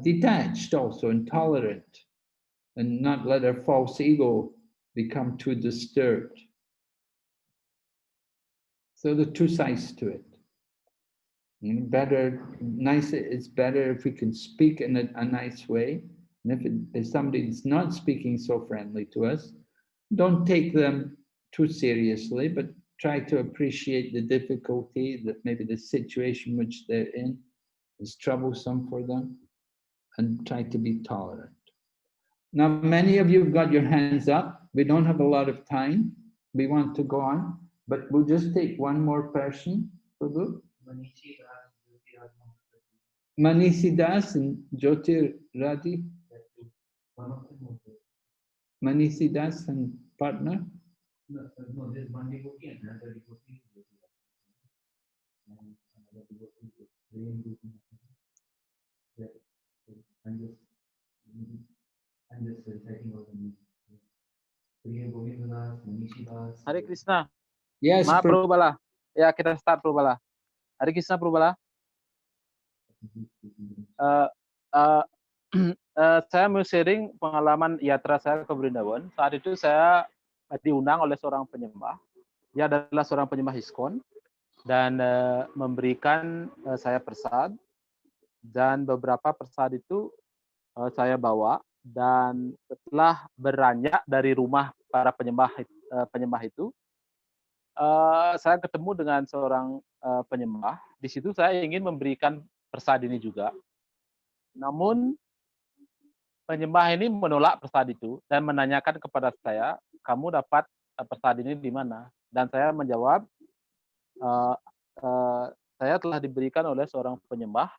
detached also and tolerant, and not let our false ego become too disturbed. So there are two sides to it. It's better if we can speak in a nice way. And if somebody is not speaking so friendly to us, don't take them too seriously, but try to appreciate the difficulty, that maybe the situation which they're in is troublesome for them, and try to be tolerant. Now, many of you have got your hands up. We don't have a lot of time. We want to go on, but we'll just take one more person. Prabhu? Manishi Das and Jyotir Radhi. Manishi Das and partner. No, there's one devotee and another devotee. I'm just reciting all the names. Hare Krishna. Yes, Maaf Prabhu. Ya, kita start Prabhu. Hare Krishna Prabhu. Saya mau sharing pengalaman yatra saya ke Vrindavan. Saat itu saya diundang oleh seorang penyembah. Dia adalah seorang penyembah ISKCON dan memberikan saya persad, dan beberapa persad itu saya bawa, dan setelah beranjak dari rumah para penyembah itu, saya ketemu dengan seorang penyembah. Di situ saya ingin memberikan persad ini juga. Namun penyembah ini menolak persad itu dan menanyakan kepada saya, kamu dapat persad ini di mana? Dan saya menjawab, saya telah diberikan oleh seorang penyembah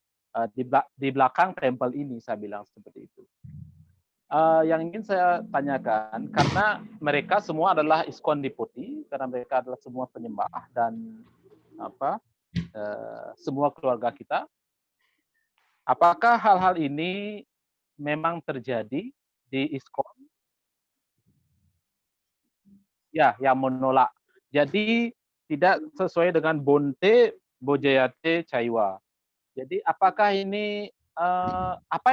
di belakang tempel ini, saya bilang seperti itu. Yang ingin saya tanyakan, karena mereka semua adalah ISKCON devotee, karena mereka adalah semua penyembah dan semua keluarga kita. Apakah hal-hal ini memang terjadi di ISKCON? ya yang menolak. Jadi tidak sesuai dengan bonte bojayate caiwa. Jadi apakah ini apa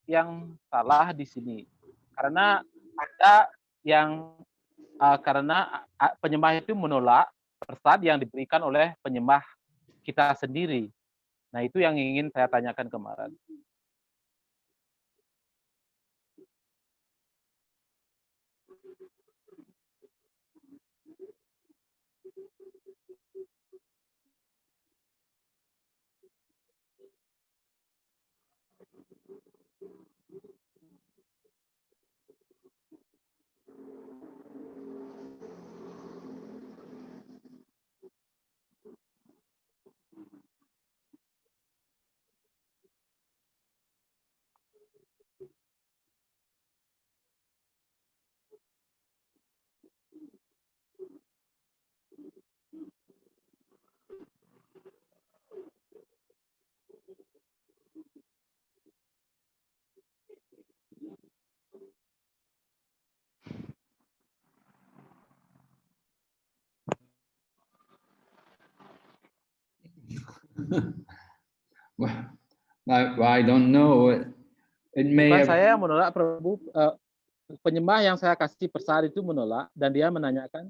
yang salah di sini? Karena ada yang karena penyembah itu menolak prasad yang diberikan oleh penyembah kita sendiri. Nah, itu yang ingin saya tanyakan kemarin. Well, I don't know. It may Bukan have... saya yang menolak, Prabu. Penyembah yang saya kasih persad itu menolak, dan dia menanyakan,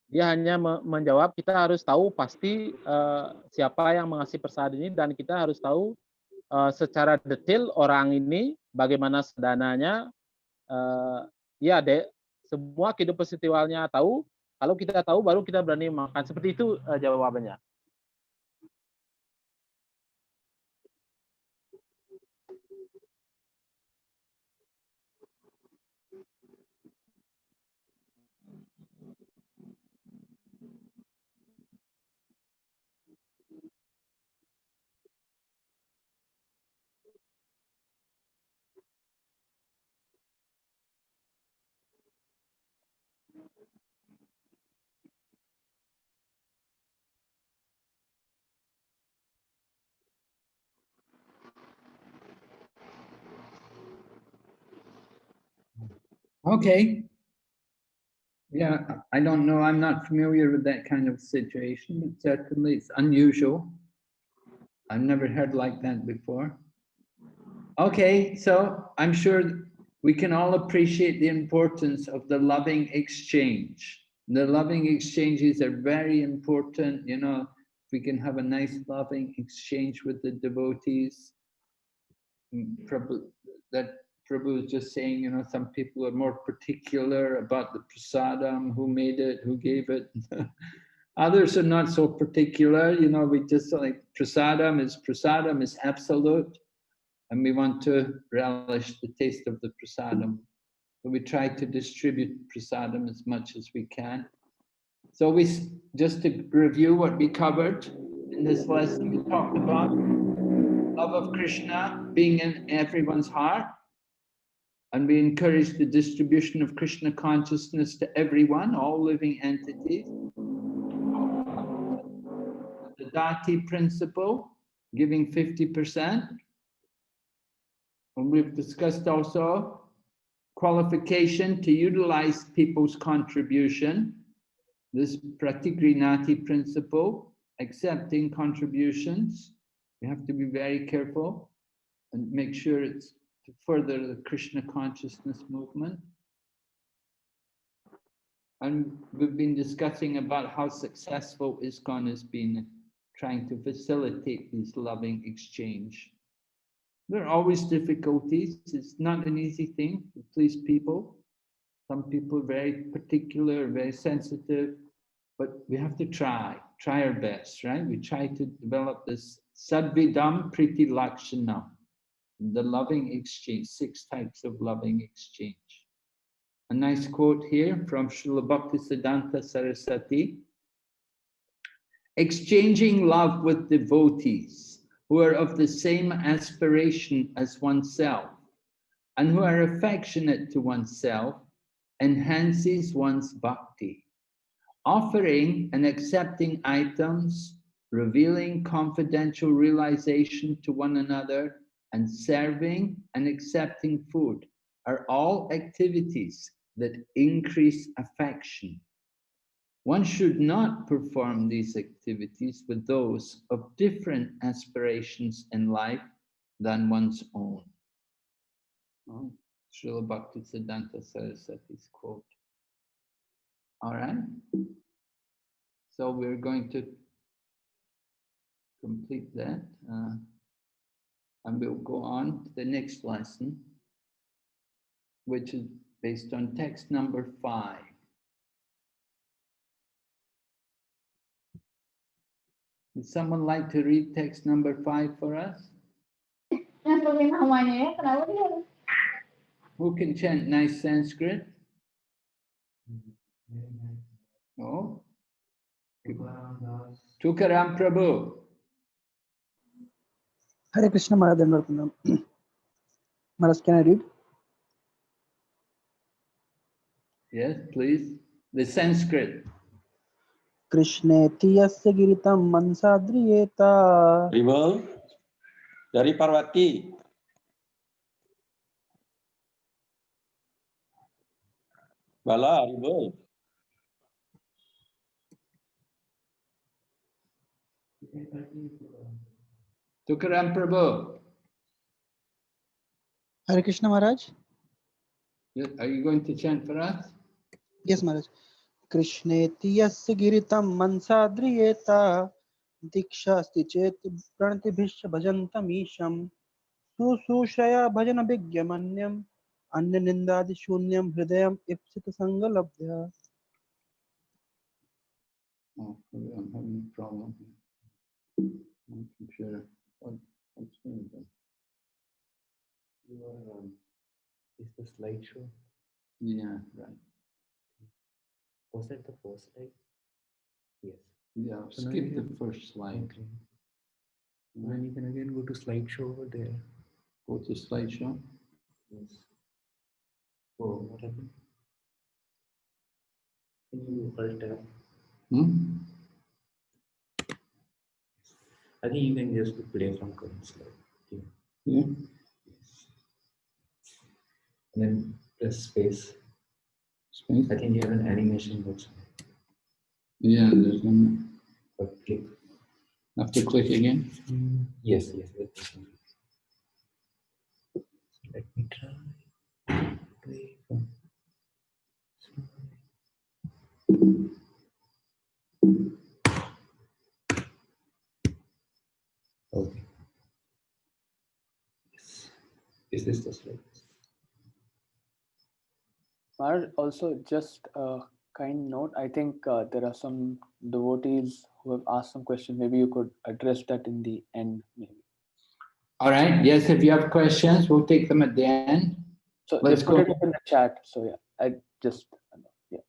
dia hanya menjawab, kita harus tahu pasti siapa yang mengasih persad ini, dan kita harus tahu secara detail orang ini, bagaimana sedananya, ya deh, semua kehidupan spiritualnya tahu. Kalau kita tahu, baru kita berani makan. Seperti itu jawabannya. Okay. Yeah, I don't know. I'm not familiar with that kind of situation, but certainly it's unusual. I've never heard like that before. Okay, so I'm sure we can all appreciate the importance of the loving exchange. The loving exchanges are very important. You know, if we can have a nice loving exchange with the devotees. Prabhu was just saying, you know, some people are more particular about the prasadam, who made it, who gave it. Others are not so particular, you know, we just like prasadam is absolute, and we want to relish the taste of the prasadam. So we try to distribute prasadam as much as we can. So we, just to review what we covered in this lesson, we talked about love of Krishna being in everyone's heart, and we encourage the distribution of Krishna consciousness to everyone, all living entities. The Dati principle, giving 50%. And we've discussed also qualification to utilize people's contribution. This Pratigrinati principle, accepting contributions. You have to be very careful and make sure it's to further the Krishna consciousness movement. And we've been discussing about how successful ISKCON has been trying to facilitate this loving exchange. There are always difficulties. It's not an easy thing to please people. Some people are very particular, very sensitive, but we have to try our best, right? We try to develop this Sadvidam Priti Lakshana, the loving exchange, 6 types of loving exchange. A nice quote here from Srila Bhaktisiddhanta Saraswati. Exchanging love with devotees who are of the same aspiration as oneself and who are affectionate to oneself enhances one's bhakti. Offering and accepting items, revealing confidential realization to one another, and serving and accepting food are all activities that increase affection. One should not perform these activities with those of different aspirations in life than one's own. Oh, Srila Bhaktisiddhanta Saraswati's quote. All right. So we're going to complete that. And we'll go on to the next lesson, which is based on text number 5. Would someone like to read text number 5 for us? Who can chant nice Sanskrit? Oh? Tukaram Prabhu. Hare Krishna Maharaj. Maharaj, can I read? Yes, please. The Sanskrit. Krishneti yasya giritam mansadriyeta. Rival dari Parwati. Bala, Rival. Tukaram Prabhu. Hare Krishna Maharaj. Are you going to chant for us? Yes, Maharaj. Krishneti yasya giritam mansadriyeta. Dikshasti chet pranatibhishya bhajantam isham. Sushraya bhajana bhigyamanyam. Anya nindadi shunyam hridayam ipsita sangalabdhya. Oh, I'm having a problem here. My computer. What's going on? Is the slideshow? Yeah, right. Was that the first slide? Yes. Yeah, So skip the first slide. Okay. Then you can again go to slideshow over there. Go to slideshow. Yes. Oh, what happened? Can you alt tab? I think you can just play from current slide. Yeah. Yeah. Yes. And then press space. Space. I think you have an animation that's. Yeah, there's one. But click. Have to click again. Yes, yes. Let me try. Play from okay. Yes. Is this the slide? Maharaj, also just a kind note, I think there are some devotees who have asked some questions. Maybe you could address that in the end, maybe. All right. Yes, if you have questions, we'll take them at the end. So Let's just put go. it in the chat. So yeah, I just, yeah.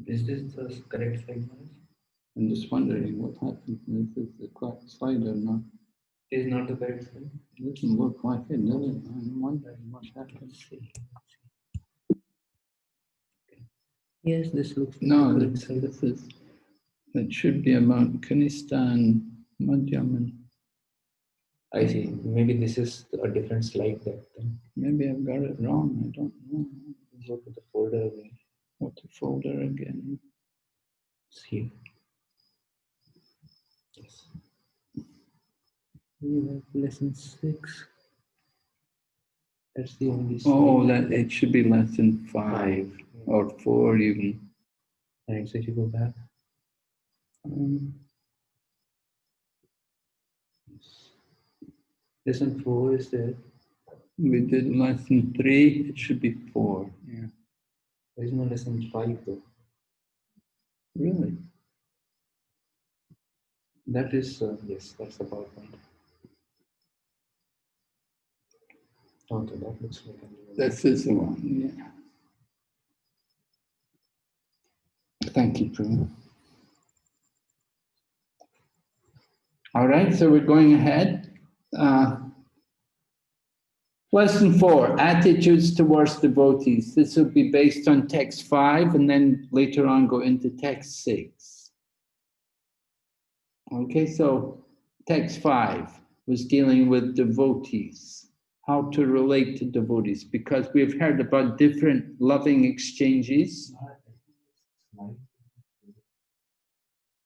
Is this the correct slide? I'm just wondering what happened. This is the correct slide or not? It is not the correct slide. It doesn't look like it, does it? I'm wondering what happened. Yes, this looks No, like this is. It should be about Kanista and Madhyaman. I see. Maybe this is a different slide that then. Maybe I've got it wrong. I don't know. Go to the folder again. Go to folder again. See. Yes. You have lesson 6. That's the only slide. Oh, that it should be lesson 5 or 4 even. Right, so if you go back. Yes. Lesson 4 is there. We did lesson 3. It should be 4. Yeah. There is no lesson 5 though. Really? That is yes, that's the PowerPoint. Okay, that looks like This is the one. Yeah. Thank you, Prima. All right, so we're going ahead. Lesson 4, attitudes towards devotees. This will be based on text 5 and then later on go into text 6. Okay, so text 5 was dealing with devotees, how to relate to devotees, because we've heard about different loving exchanges.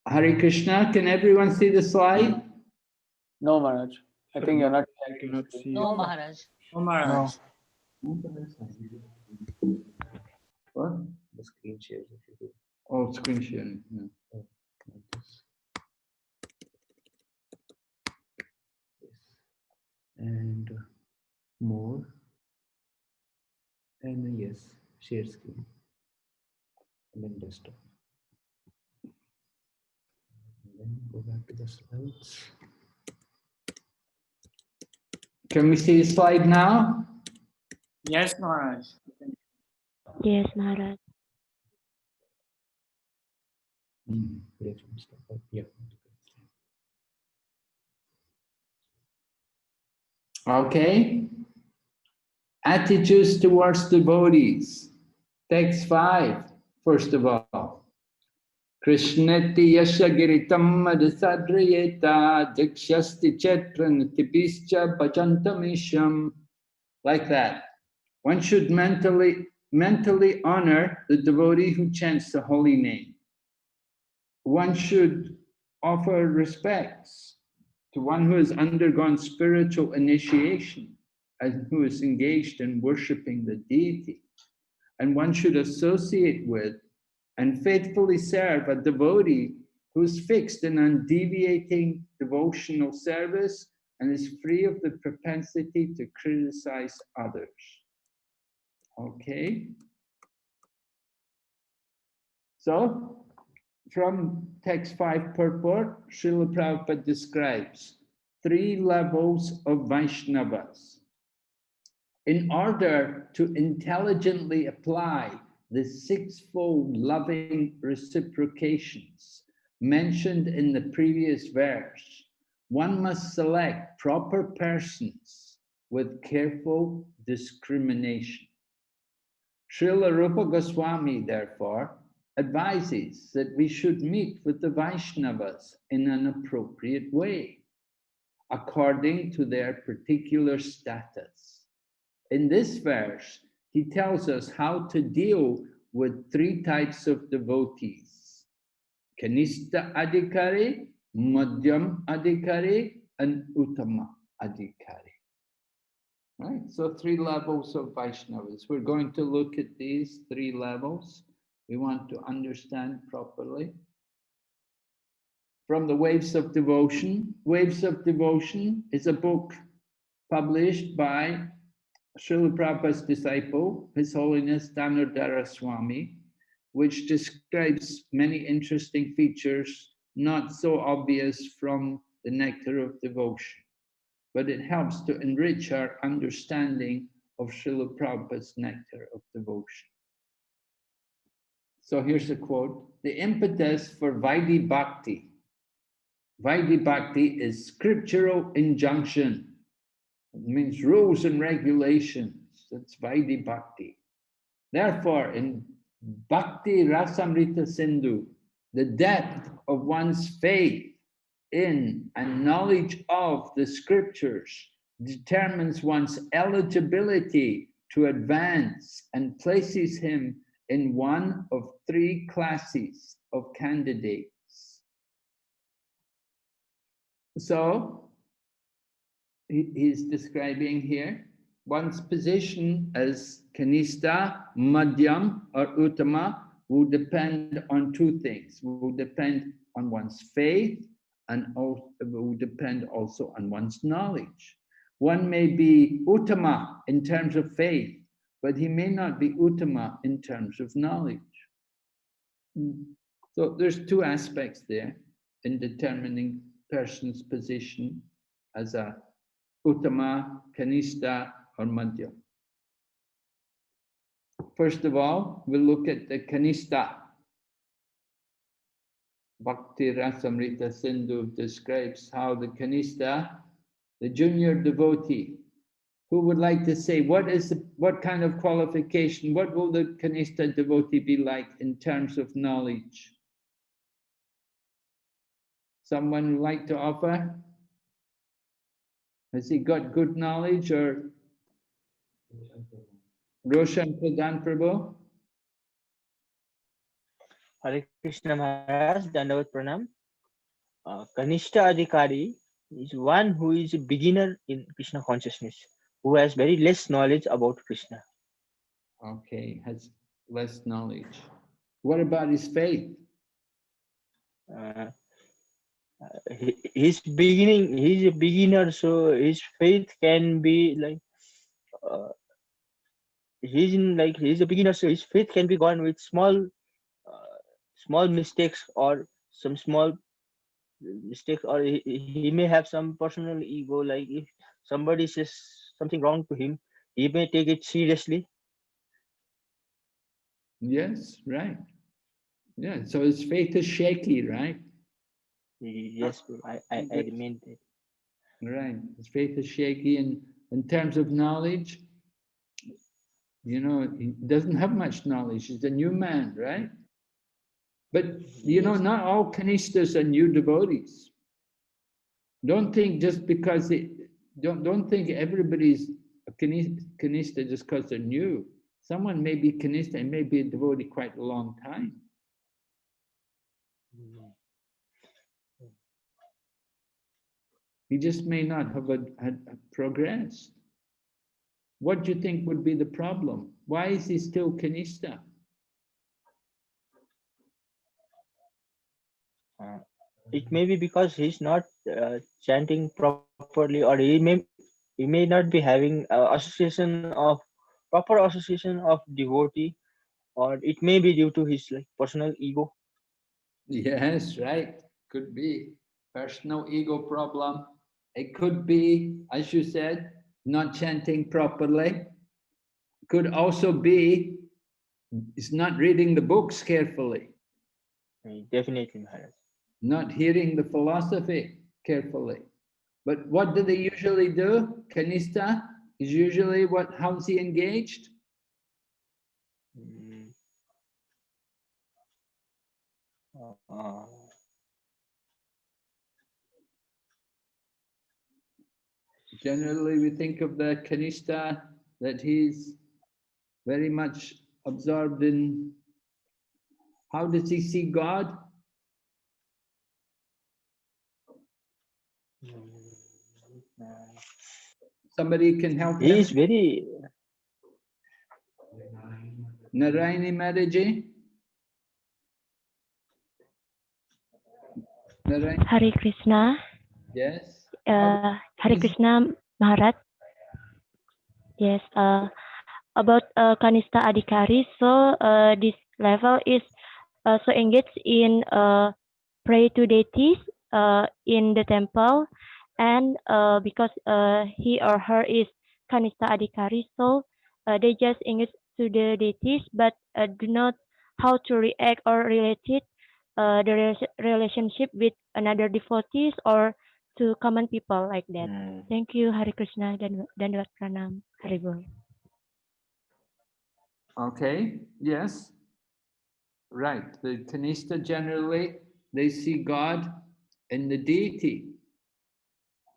Hare Krishna, can everyone see the slide? No, Maharaj. I think you're not. I cannot see No, it. Maharaj. Oh, Maharaj. What? The screen shares if you could. Oh, screen sharing. Yeah. Oh, like this. Yes. And more. And yes, share screen. And then desktop. And then go back to the slides. Can we see the slide now? Yes, Maharaj. Yes, Maharaj. Yeah. Okay. Attitudes towards devotees. Text 5, first of all. Krishnati yasha giritam madhasadrayeta dikshasti chetranatipischa bhajantamisham. Like that. One should mentally honor the devotee who chants the holy name. One should offer respects to one who has undergone spiritual initiation and who is engaged in worshipping the deity. And one should associate with and faithfully serve a devotee who is fixed in undeviating devotional service and is free of the propensity to criticize others. Okay? So, from text 5 purport, Srila Prabhupada describes 3 levels of Vaishnavas. In order to intelligently apply the 6-fold loving reciprocations mentioned in the previous verse, one must select proper persons with careful discrimination. Srila Rupa Goswami, therefore, advises that we should meet with the Vaishnavas in an appropriate way, according to their particular status. In this verse, he tells us how to deal with 3 types of devotees: Kanishta Adhikari, Madhyam Adhikari, and Uttama Adhikari. Right? So 3 levels of Vaishnavas. We're going to look at these 3 levels. We want to understand properly. From the Waves of Devotion. Waves of Devotion is a book published by Srila Prabhupada's disciple, His Holiness Damodara Swami, which describes many interesting features not so obvious from the Nectar of Devotion, but it helps to enrich our understanding of Srila Prabhupada's Nectar of Devotion. So here's a quote: the impetus for Vaidhi Bhakti. Vaidhi Bhakti is scriptural injunction. It means rules and regulations. That's Vaidhi Bhakti. Therefore, in Bhakti Rasamrita Sindhu, the depth of one's faith in and knowledge of the scriptures determines one's eligibility to advance and places him in one of 3 classes of candidates. So, he's describing here one's position as Kanishta, Madhyam, or Uttama will depend on 2 things. Will depend on one's faith and will depend also on one's knowledge. One may be Uttama in terms of faith, but he may not be Uttama in terms of knowledge. So there's 2 aspects there in determining person's position as a Uttama, Kanishta, or Madhya. First of all, we'll look at the Kanishta. Bhakti Rasamrita Sindhu describes how the Kanishta, the junior devotee, who would like to say what kind of qualification, what will the Kanishta devotee be like in terms of knowledge? Someone would like to offer? Has he got good knowledge or Roshan Pradhan Prabhu? Hare Krishna Maharaj, Dandavat Pranam. Kanishta Adhikari is one who is a beginner in Krishna consciousness, who has very less knowledge about Krishna. Okay, has less knowledge. What about his faith? He's a beginner, so his faith can be like, he's a beginner, so his faith can be gone with small mistakes or some small mistakes, or he may have some personal ego, like if somebody says something wrong to him, he may take it seriously. Yes, right. Yeah, so his faith is shaky, right? Yes, I meant it. Right, his faith is shaky, and in terms of knowledge, you know, he doesn't have much knowledge. He's a new man, right? But, you know, not all Kanistas are new devotees. Don't think just because don't think everybody's a Kanista just because they're new. Someone may be Kanista and may be a devotee quite a long time. He just may not have had progressed. What do you think would be the problem? Why is he still Kanista? It may be because he's not chanting properly, or he may not be having proper association of devotee, or it may be due to his like personal ego. Yes, right. Could be personal ego problem. It could be, as you said, not chanting properly. Could also be it's not reading the books carefully. Definitely, Maharaj. Not hearing the philosophy carefully. But what do they usually do? Kanista is usually what? How's he engaged? Generally, we think of the Kanista that he's very much absorbed in. How does he see God? Somebody can help him. He is very. Narayani Mataji. Hare Krishna. Yes. Hare Krishna Maharaj. Yes. About Kanista Adhikari. So this level is so engaged in pray to deities in the temple, and because he or her is Kanista Adhikari, so they just engage to the deities, but do not how to react or relate it the relationship with another devotees or to common people like that. Thank you, Hare Krishna, Dandavat Pranam, Haribol. Okay, yes. Right. The Kanista generally, they see God in the deity,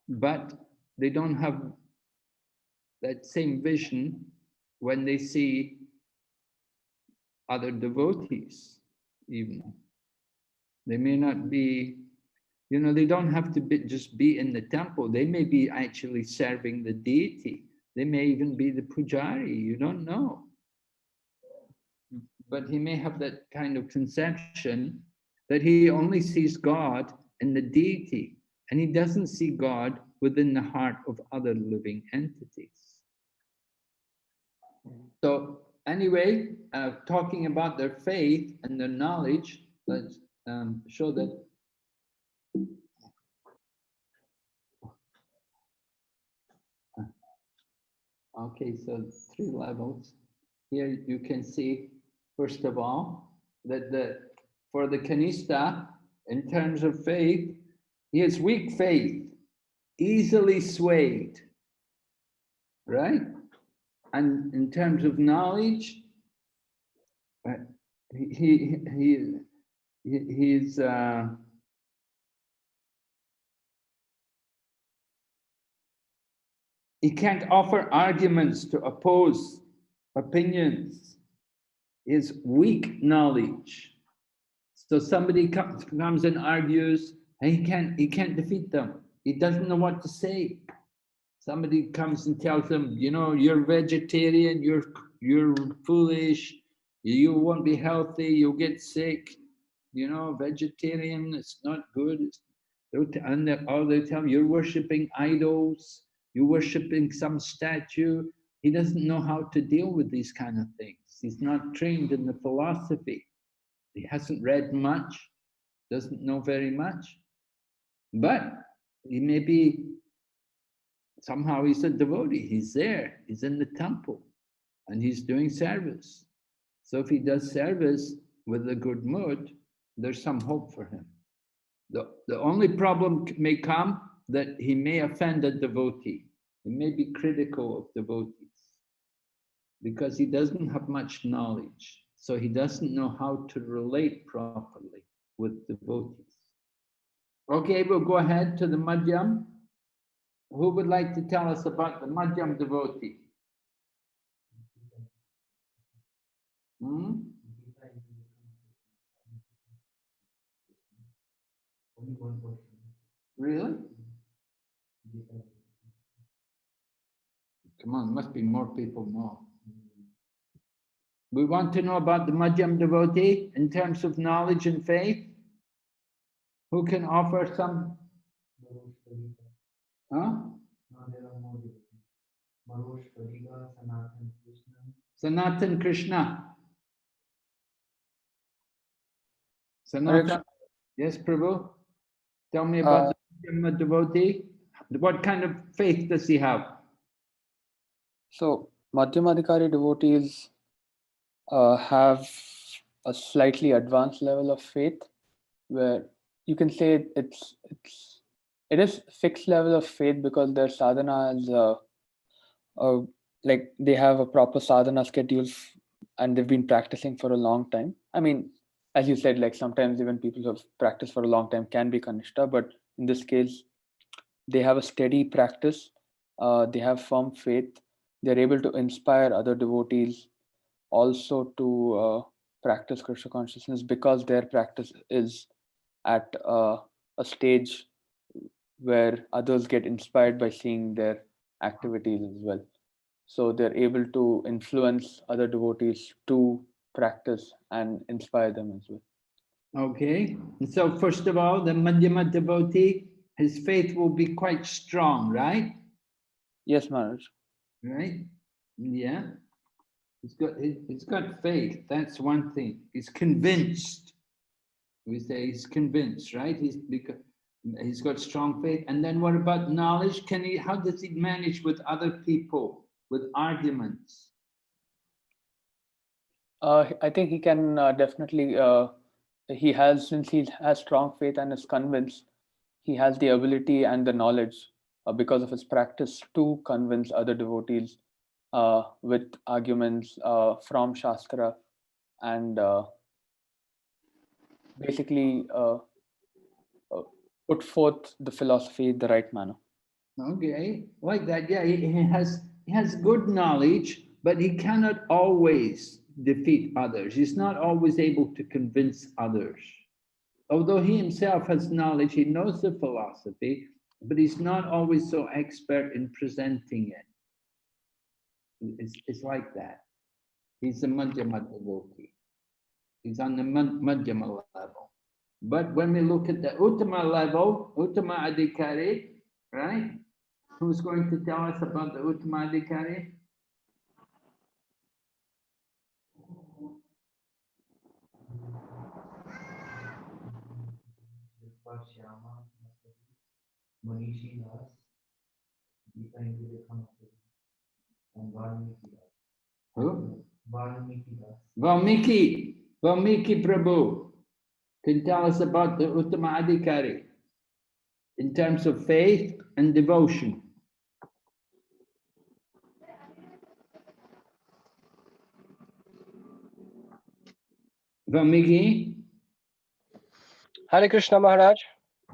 but they don't have that same vision when they see other devotees, even. They may not be, you know, they don't have to just be in the temple. They may be actually serving the deity. They may even be the pujari, you don't know. But he may have that kind of conception that he only sees God in the deity, and he doesn't see God within the heart of other living entities. So anyway, talking about their faith and their knowledge, let's show that. Okay, so 3 levels. Here you can see, first of all, that for the Kanista, in terms of faith, he has weak faith, easily swayed, right? And in terms of knowledge, he's He can't offer arguments to oppose opinions. Is weak knowledge. So somebody comes and argues, and he can't defeat them. He doesn't know what to say. Somebody comes and tells him, you know, you're vegetarian, you're foolish, you won't be healthy, you'll get sick. You know, vegetarian, it's not good. And all they tell him, you're worshipping idols, you're worshipping some statue. He doesn't know how to deal with these kind of things. He's not trained in the philosophy. He hasn't read much, doesn't know very much. But he may be, somehow he's a devotee. He's there, he's in the temple, and he's doing service. So if he does service with a good mood, there's some hope for him. The only problem may come that he may offend a devotee. He may be critical of devotees because he doesn't have much knowledge. So he doesn't know how to relate properly with devotees. Okay, we'll go ahead to the Madhyam. Who would like to tell us about the Madhyam devotee? Really? Come on, must be more people know. We want to know about the Madhyam devotee in terms of knowledge and faith. Who can offer some? Huh? Sanatan Krishna. Sanatan. Yes, Prabhu. Tell me about the Madhyam devotee. What kind of faith does he have? So Madhyamadikari devotees have a slightly advanced level of faith, where you can say it is fixed level of faith because their sadhana is like they have a proper sadhana schedule and they've been practicing for a long time. I mean, as you said, like sometimes even people who have practiced for a long time can be Kanishta, but in this case, they have a steady practice. They have firm faith. They're able to inspire other devotees also to practice Krishna consciousness because their practice is at a stage where others get inspired by seeing their activities as well. So they're able to influence other devotees to practice and inspire them as well. Okay, so first of all, the Madhyama devotee, his faith will be quite strong, right? Yes, Maharaj. Right? Yeah. He's got faith. That's one thing. He's convinced. We say he's convinced, right? He's got strong faith. And then what about knowledge? How does he manage with other people, with arguments? I think he can definitely, since he has strong faith and is convinced, he has the ability and the knowledge because of his practice to convince other devotees with arguments from Shastra and basically put forth the philosophy in the right manner. Okay, like that. Yeah, he has good knowledge, but he cannot always defeat others. He's not always able to convince others. Although he himself has knowledge, he knows the philosophy, but he's not always so expert in presenting it. It's like that. He's a Madhyama devotee. He's on the Madhyama level. But when we look at the Uttama level, Uttama Adhikari, right? Who's going to tell us about the Uttama Adhikari? Who? Valmiki Prabhu can tell us about the Uttama Adhikari in terms of faith and devotion. Valmiki? Hare Krishna Maharaj.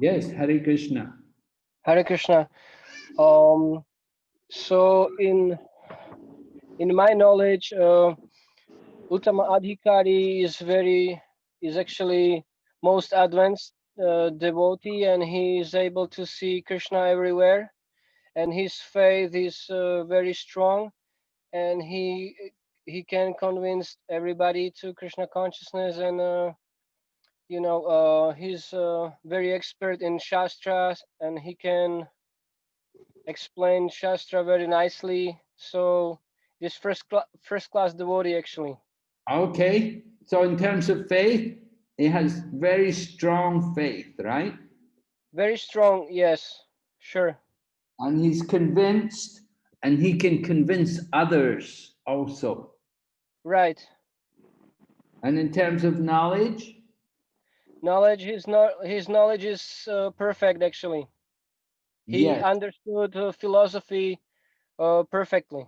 Yes, Hare Krishna. Hare Krishna. So in my knowledge, Uttama Adhikari is actually most advanced devotee, and he is able to see Krishna everywhere, and his faith is very strong, and he can convince everybody to Krishna consciousness, and he's very expert in shastras, and he can explain shastra very nicely. So this first class devotee actually. Okay, so in terms of faith, he has very strong faith, right? Very strong, yes, sure. And he's convinced, and he can convince others also. Right. And in terms of knowledge? His knowledge is perfect actually. He Yes. understood philosophy perfectly.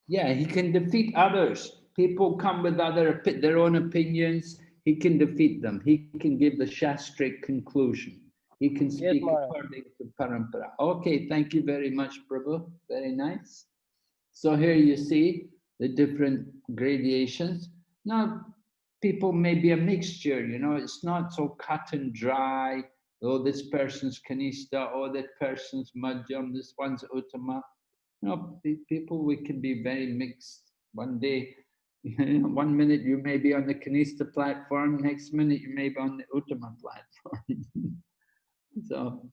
Yeah, he can defeat others. People come with their own opinions. He can defeat them. He can give the shastric conclusion. He can speak according to parampara. Okay, thank you very much, Prabhu. Very nice. So here you see the different gradations. Now, people may be a mixture, you know, it's not so cut and dry. Oh, this person's Kanishta, oh, that person's Madhyam, this one's Uttama. You know, people, we can be very mixed. One day, 1 minute you may be on the Kanishta platform, next minute you may be on the Uttama platform. So,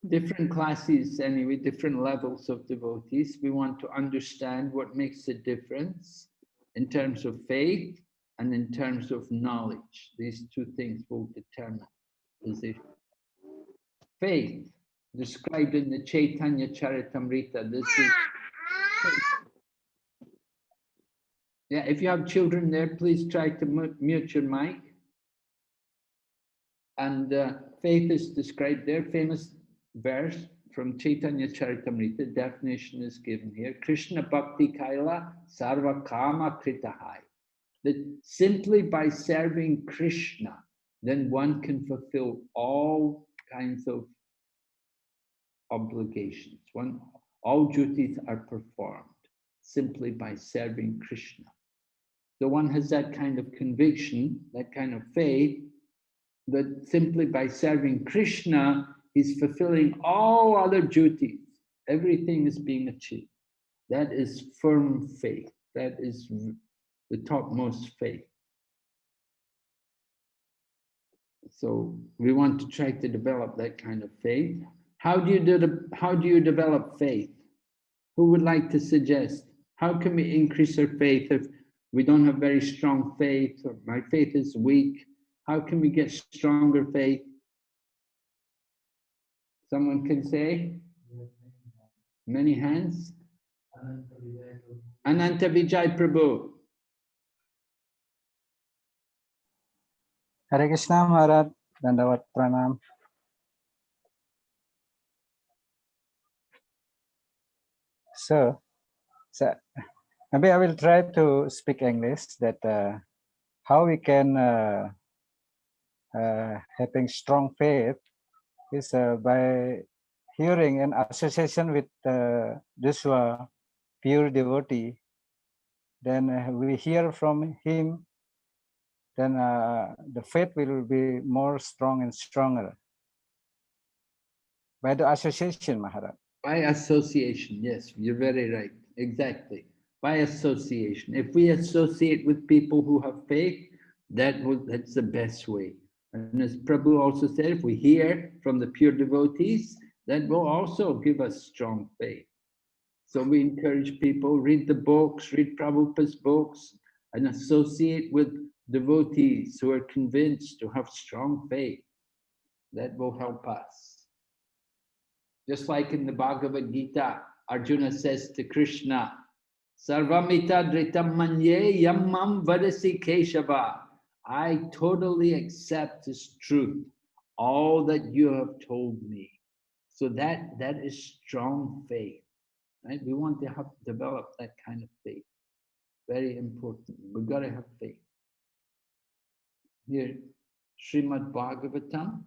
different classes anyway, different levels of devotees. We want to understand what makes the difference in terms of faith and in terms of knowledge. These two things will determine position. Faith, described in the Chaitanya Charitamrita. This is yeah, if you have children there, please try to mute your mic. And faith is described there, famous verse from Chaitanya Charitamrita, definition is given here. Krishna Bhakti Kaila Sarva Kama Kritahai. That simply by serving Krishna, then one can fulfill all kinds of obligations. All duties are performed simply by serving Krishna. So one has that kind of conviction, that kind of faith, that simply by serving Krishna, he's fulfilling all other duties. Everything is being achieved. That is firm faith. That is the topmost faith. So we want to try to develop that kind of faith. How do you develop faith? Who would like to suggest? How can we increase our faith if we don't have very strong faith, or my faith is weak? How can we get stronger faith? Someone can say? Many hands? Ananta Vijay Prabhu. Hare Krishna Maharaj, Dandavat Pranam. So maybe I will try to speak English, that how we can having strong faith is by hearing and association with this pure devotee. Then we hear from him, then the faith will be more strong and stronger. By the association, Maharaj. By association, yes, you're very right. Exactly. By association. If we associate with people who have faith, that's the best way. And as Prabhu also said, if we hear from the pure devotees, that will also give us strong faith. So we encourage people, read the books, read Prabhupada's books, and associate with devotees who are convinced, to have strong faith. That will help us. Just like in the Bhagavad Gita, Arjuna says to Krishna, Sarvamita dritam manye yammam vadasi keshava. I totally accept this truth, all that you have told me. So that is strong faith, right? We want to develop that kind of faith. Very important. We've got to have faith. Here, Srimad Bhagavatam,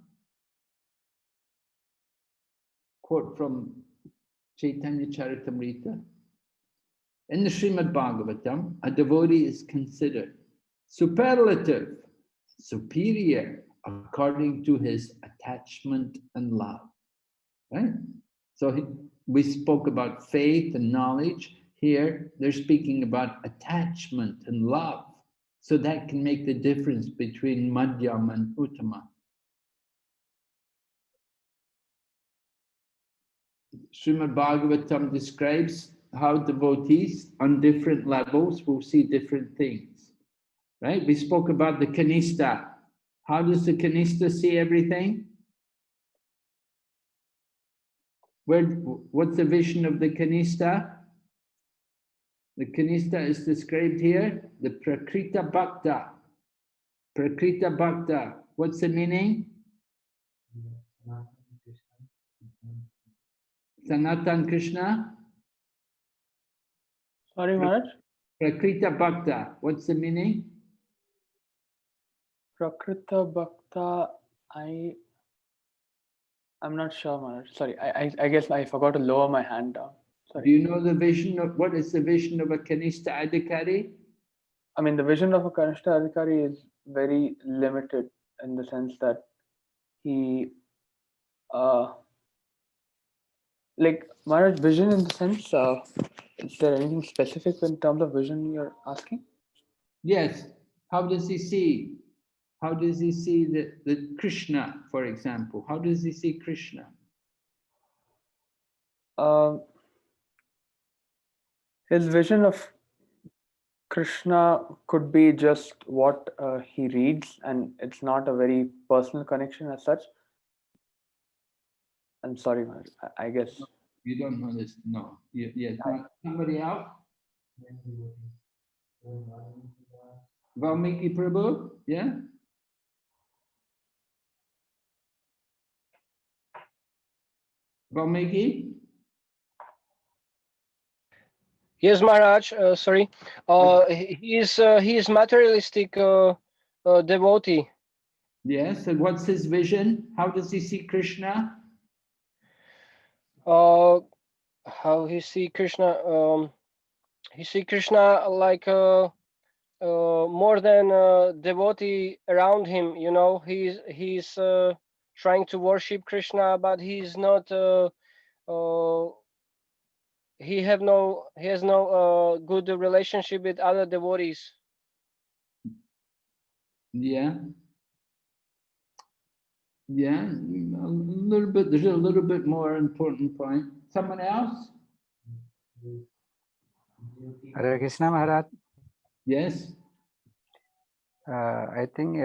quote from Chaitanya Charitamrita. In the Srimad Bhagavatam, a devotee is considered superlative, superior, according to his attachment and love. Right? So we spoke about faith and knowledge. Here, they're speaking about attachment and love. So that can make the difference between Madhyam and Uttama. Srimad Bhagavatam describes how devotees on different levels will see different things. Right? We spoke about the Kanista. How does the Kanista see everything? What's the vision of the Kanista? The Kanista is described here, the Prakrita Bhakta. Prakrita Bhakta. What's the meaning? Sanatan Krishna? Sorry, Maharaj? Prakrita Bhakta. What's the meaning? Prakrita Bhakta, I'm not sure, Maharaj. Sorry, I guess I forgot to lower my hand down. Sorry. Do you know the vision of, what is the vision of a Kanista Adhikari? I mean, the vision of a Kanishta Adhikari is very limited in the sense that he, like, Maharaj, vision in the sense, is there anything specific in terms of vision you're asking? Yes. How does he see? How does he see the Krishna, for example? How does he see Krishna? His vision of Krishna could be just what he reads, and it's not a very personal connection as such. I'm sorry, Maharaj. I guess. You don't know this? No. Yes. Somebody else? Valmiki Prabhu? Yeah? Valmiki? Yes, Maharaj. Sorry. He is materialistic devotee. Yes. And what's his vision? How does he see Krishna? How he see Krishna? He see Krishna like more than devotee around him. You know, he's trying to worship Krishna, but he's not. He has no good relationship with other devotees. Yeah. Yeah, a little bit. There's a little bit more important point. Someone else? Hare Krishna Maharaj. Yes. I think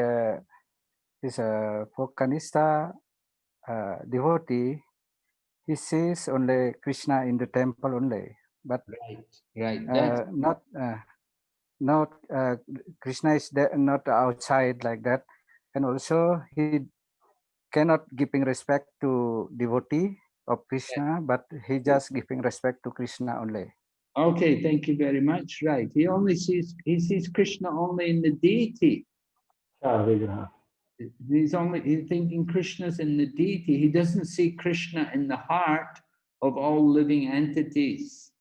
is for Kanista devotee, he sees only Krishna in the temple only, but right. Not Krishna is there, not outside like that, and also he cannot giving respect to devotee of Krishna, but he just giving respect to Krishna only. Okay, thank you very much. Right, he sees Krishna only in the deity. He's thinking Krishna's in the deity. He doesn't see Krishna in the heart of all living entities.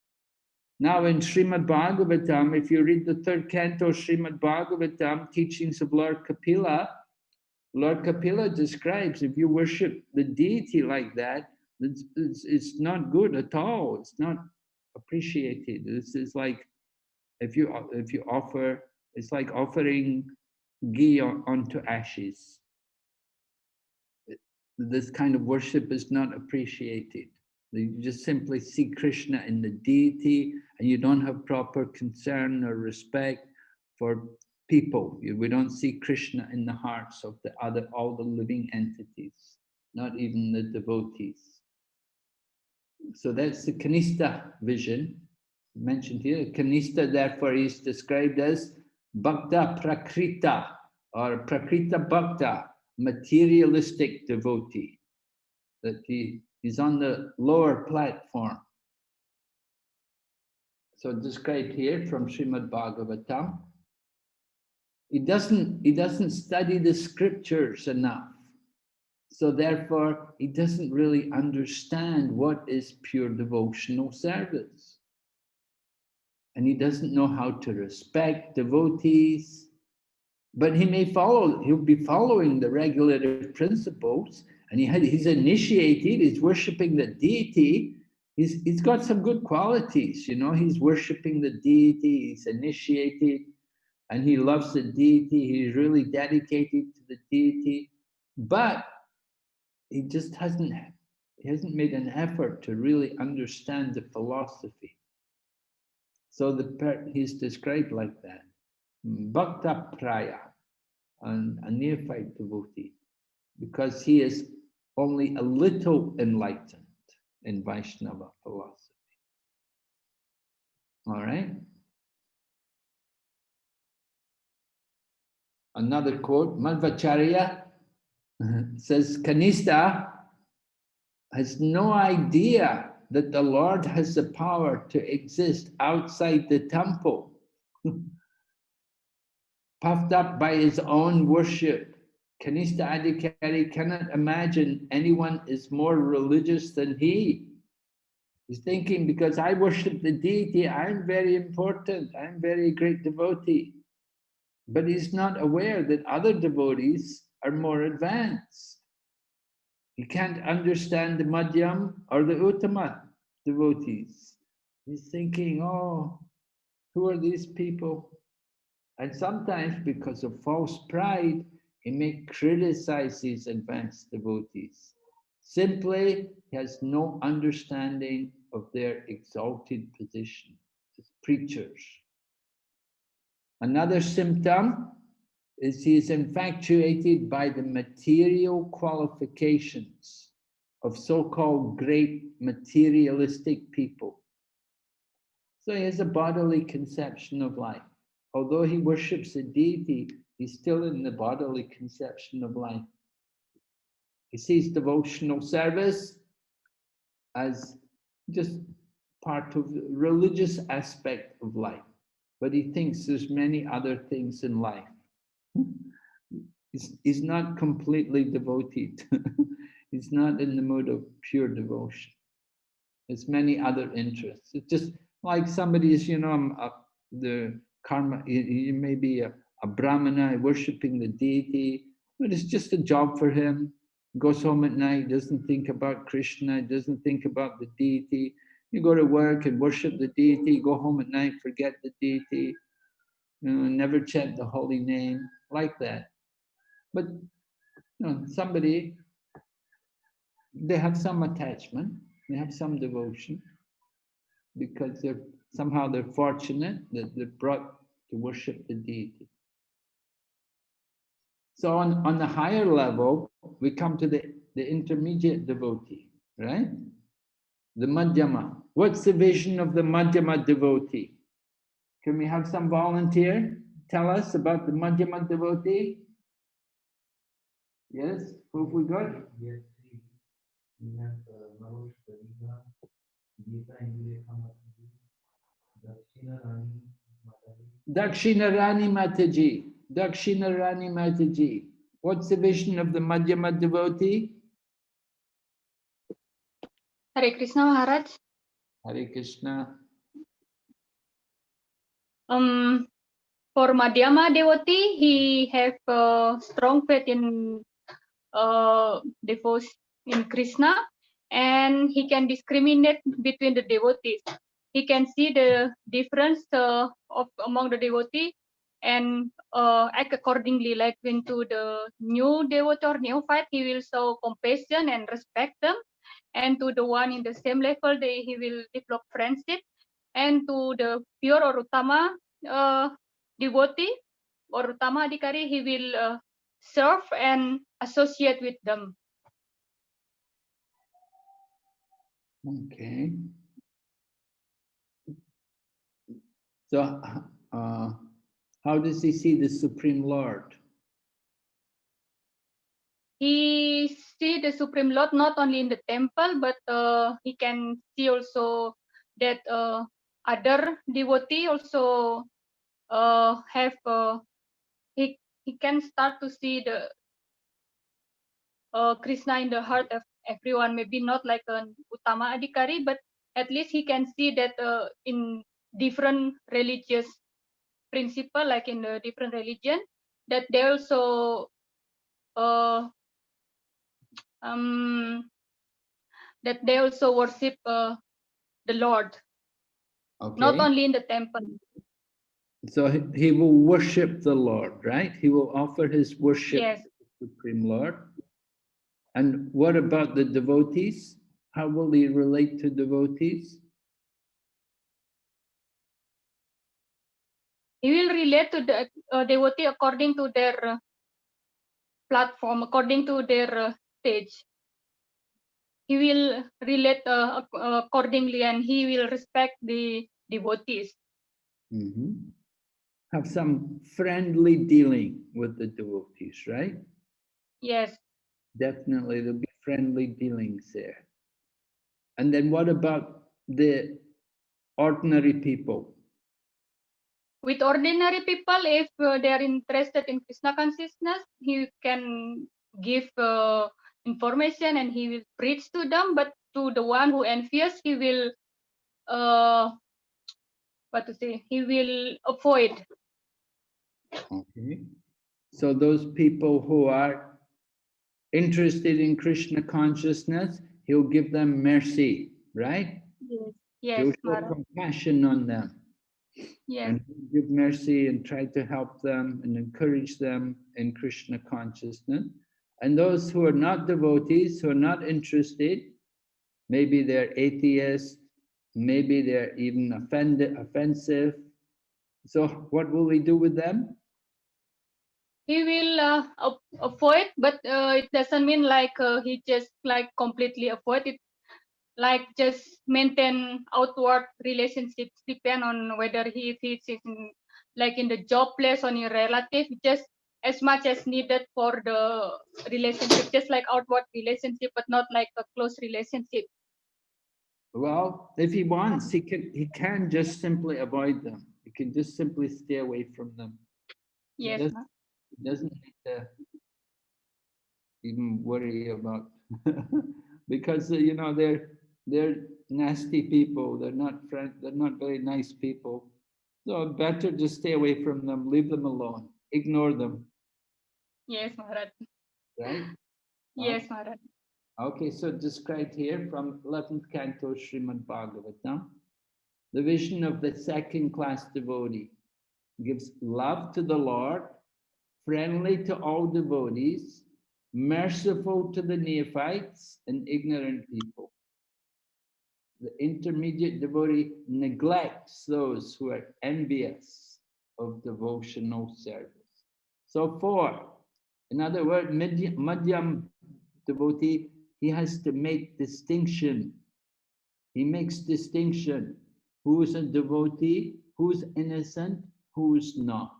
Now in Srimad Bhagavatam, if you read the third canto Srimad Bhagavatam, teachings of Lord Kapila describes if you worship the deity like that, it's not good at all. It's not appreciated. This is like if you offer, it's like offering ghee onto ashes. This kind of worship is not appreciated. You just simply see Krishna in the deity, and you don't have proper concern or respect for people. We don't see Krishna in the hearts of all the living entities, not even the devotees. So that's the Kanista vision mentioned here. Kanista, therefore, is described as Bhakta Prakrita or Prakrita Bhakta, materialistic devotee. That he's on the lower platform. So described here from Srimad Bhagavatam. He doesn't study the scriptures enough. So therefore, he doesn't really understand what is pure devotional service. And he doesn't know how to respect devotees, but he may follow, he'll be following the regulative principles, and he's initiated, he's worshipping the deity, he's got some good qualities, you know, he's worshipping the deity, he's initiated, and he loves the deity, he's really dedicated to the deity, but he just hasn't made an effort to really understand the philosophy. So he's described like that. Bhakta Praya, a neophyte devotee, because he is only a little enlightened in Vaishnava philosophy. All right? Another quote, Madhvacharya says, Kanista has no idea that the Lord has the power to exist outside the temple. Puffed up by his own worship, Kanista Adhikari cannot imagine anyone is more religious than he. He's thinking, because I worship the deity, I'm very important, I'm very great devotee. But he's not aware that other devotees are more advanced. He can't understand the Madhyam or the Uttama devotees. He's thinking, oh, who are these people? And sometimes, because of false pride, he may criticize these advanced devotees. Simply, he has no understanding of their exalted position as preachers. Another symptom is he is infatuated by the material qualifications of so-called great materialistic people. So he has a bodily conception of life. Although he worships a deity, he's still in the bodily conception of life. He sees devotional service as just part of the religious aspect of life, but he thinks there's many other things in life. He's not completely devoted. He's not in the mood of pure devotion. There's many other interests. It's just like somebody's, you know, the karma, he may be a brahmana worshipping the deity, but it's just a job for him. Goes home at night, doesn't think about Krishna, doesn't think about the deity. You go to work and worship the deity, go home at night, forget the deity, you know, never chant the holy name, like that. But you know, somebody, they have some attachment, they have some devotion, because they're fortunate that they're brought to worship the deity. So on the higher level, we come to the intermediate devotee, right? The Madhyama. What's the vision of the Madhyama devotee? Can we have some volunteer tell us about the Madhyama devotee? Yes, who have we got? Yes, we have Marosh Pariga, Gita Indulekha Mataji, Dakshina Rani Mataji. Dakshina Rani Mataji. Dakshina Rani Mataji. What's the vision of the Madhyama devotee? Hare Krishna Maharaj. Hare Krishna. For Madhyama devotee, he have strong faith in devotion in Krishna, and he can discriminate between the devotees. He can see the difference among the devotee and act accordingly. Like into the new devotee or neophyte, he will show compassion and respect them, and to the one in the same level, he will develop friendship, and to the pure or Uttama devotee or Uttama Adhikari, he will serve and associate with them. Okay. So, how does he see the Supreme Lord? He see the Supreme Lord not only in the temple, but he can see also that other devotee also have he can start to see Krishna in the heart of everyone. Maybe not like an Uttama Adhikari, but at least he can see that in different religious principle, like in the different religion, that they also worship the Lord, not Okay. only in the temple. So he will worship the Lord, right? He will offer his worship Yes. to the Supreme Lord. And what about the devotees? How will he relate to devotees? He will relate to the devotee according to their platform, according to their stage. He will relate accordingly, and he will respect the devotees. Mm-hmm. Have some friendly dealing with the devotees, right? Yes. Definitely, there'll be friendly dealings there. And then what about the ordinary people? With ordinary people, if they are interested in Krishna consciousness, he can give information and he will preach to them. But to the one who envious, he will he will avoid. Okay. So those people who are interested in Krishna consciousness, he'll give them mercy, right? Yes. Yes, He'll show Maharaj. compassion on them. Yes. And give mercy and try to help them and encourage them in Krishna consciousness. And those who are not devotees, who are not interested, maybe they're atheists, maybe they're even offensive. So what will we do with them? He will avoid, but it doesn't mean like he just like completely avoid it. Like just maintain outward relationships, depend on whether he is in, like in the job place or in relative, just as much as needed for the relationship, just like outward relationship, but not like a close relationship. Well, if he wants, he can just simply avoid them. He can just simply stay away from them. Yes. He doesn't need to even worry about because you know they're nasty people. They're not They're not very nice people. So better just stay away from them. Leave them alone. Ignore them. Yes, Maharaj. Right? Yes, Maharaj. Okay, so described here from 11th canto Srimad Bhagavatam. The vision of the second class devotee gives love to the Lord, friendly to all devotees, merciful to the neophytes and ignorant people. The intermediate devotee neglects those who are envious of devotional service. So 4, in other words, Madhyam devotee, he has to make distinction. He makes distinction. Who's a devotee, who's innocent, who's not.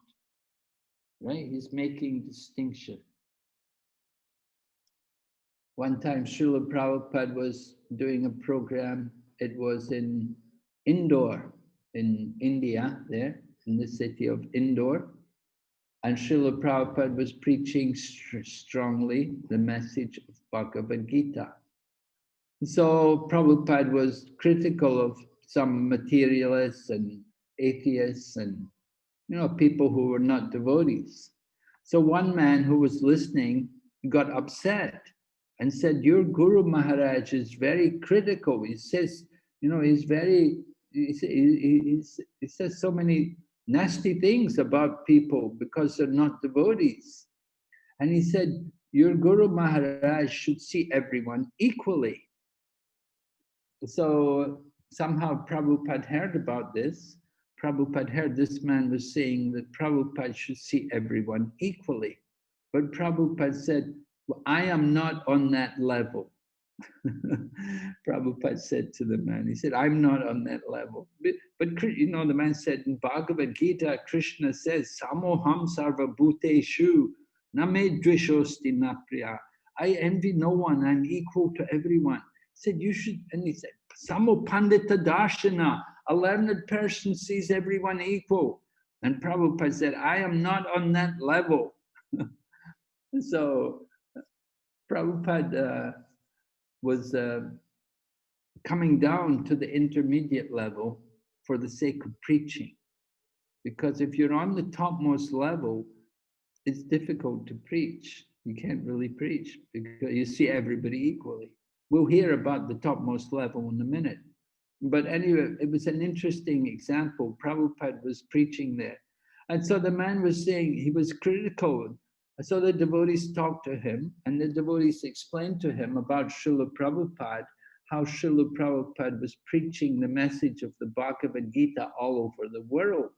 Right? He's making distinction. One time Srila Prabhupada was doing a program. It was in Indore, in India, there, in the city of Indore. And Srila Prabhupada was preaching strongly the message of Bhagavad Gita. So Prabhupada was critical of some materialists and atheists and people who were not devotees. So one man who was listening got upset and said, "Your Guru Maharaj is very critical." He says, he says so many nasty things about people because they're not devotees. And he said, "Your Guru Maharaj should see everyone equally." So somehow Prabhupada heard about this. Prabhupada heard this man was saying that Prabhupada should see everyone equally. But Prabhupada said, well, I am not on that level. Prabhupada said to the man, he said, I'm not on that level. But the man said in Bhagavad Gita, Krishna says, Samoham sarva bhuteshu name dvishosti napriya. I envy no one, I'm equal to everyone. He said, you should, and he said, Samo pandita darshana, a learned person sees everyone equal. And Prabhupada said, I am not on that level. So Prabhupada was coming down to the intermediate level for the sake of preaching. Because if you're on the topmost level, it's difficult to preach. You can't really preach because you see everybody equally. We'll hear about the topmost level in a minute. But anyway, it was an interesting example. Prabhupada was preaching there. And so the man was saying, he was critical. So the devotees talked to him, and the devotees explained to him about Srila Prabhupada, how Srila Prabhupada was preaching the message of the Bhagavad Gita all over the world.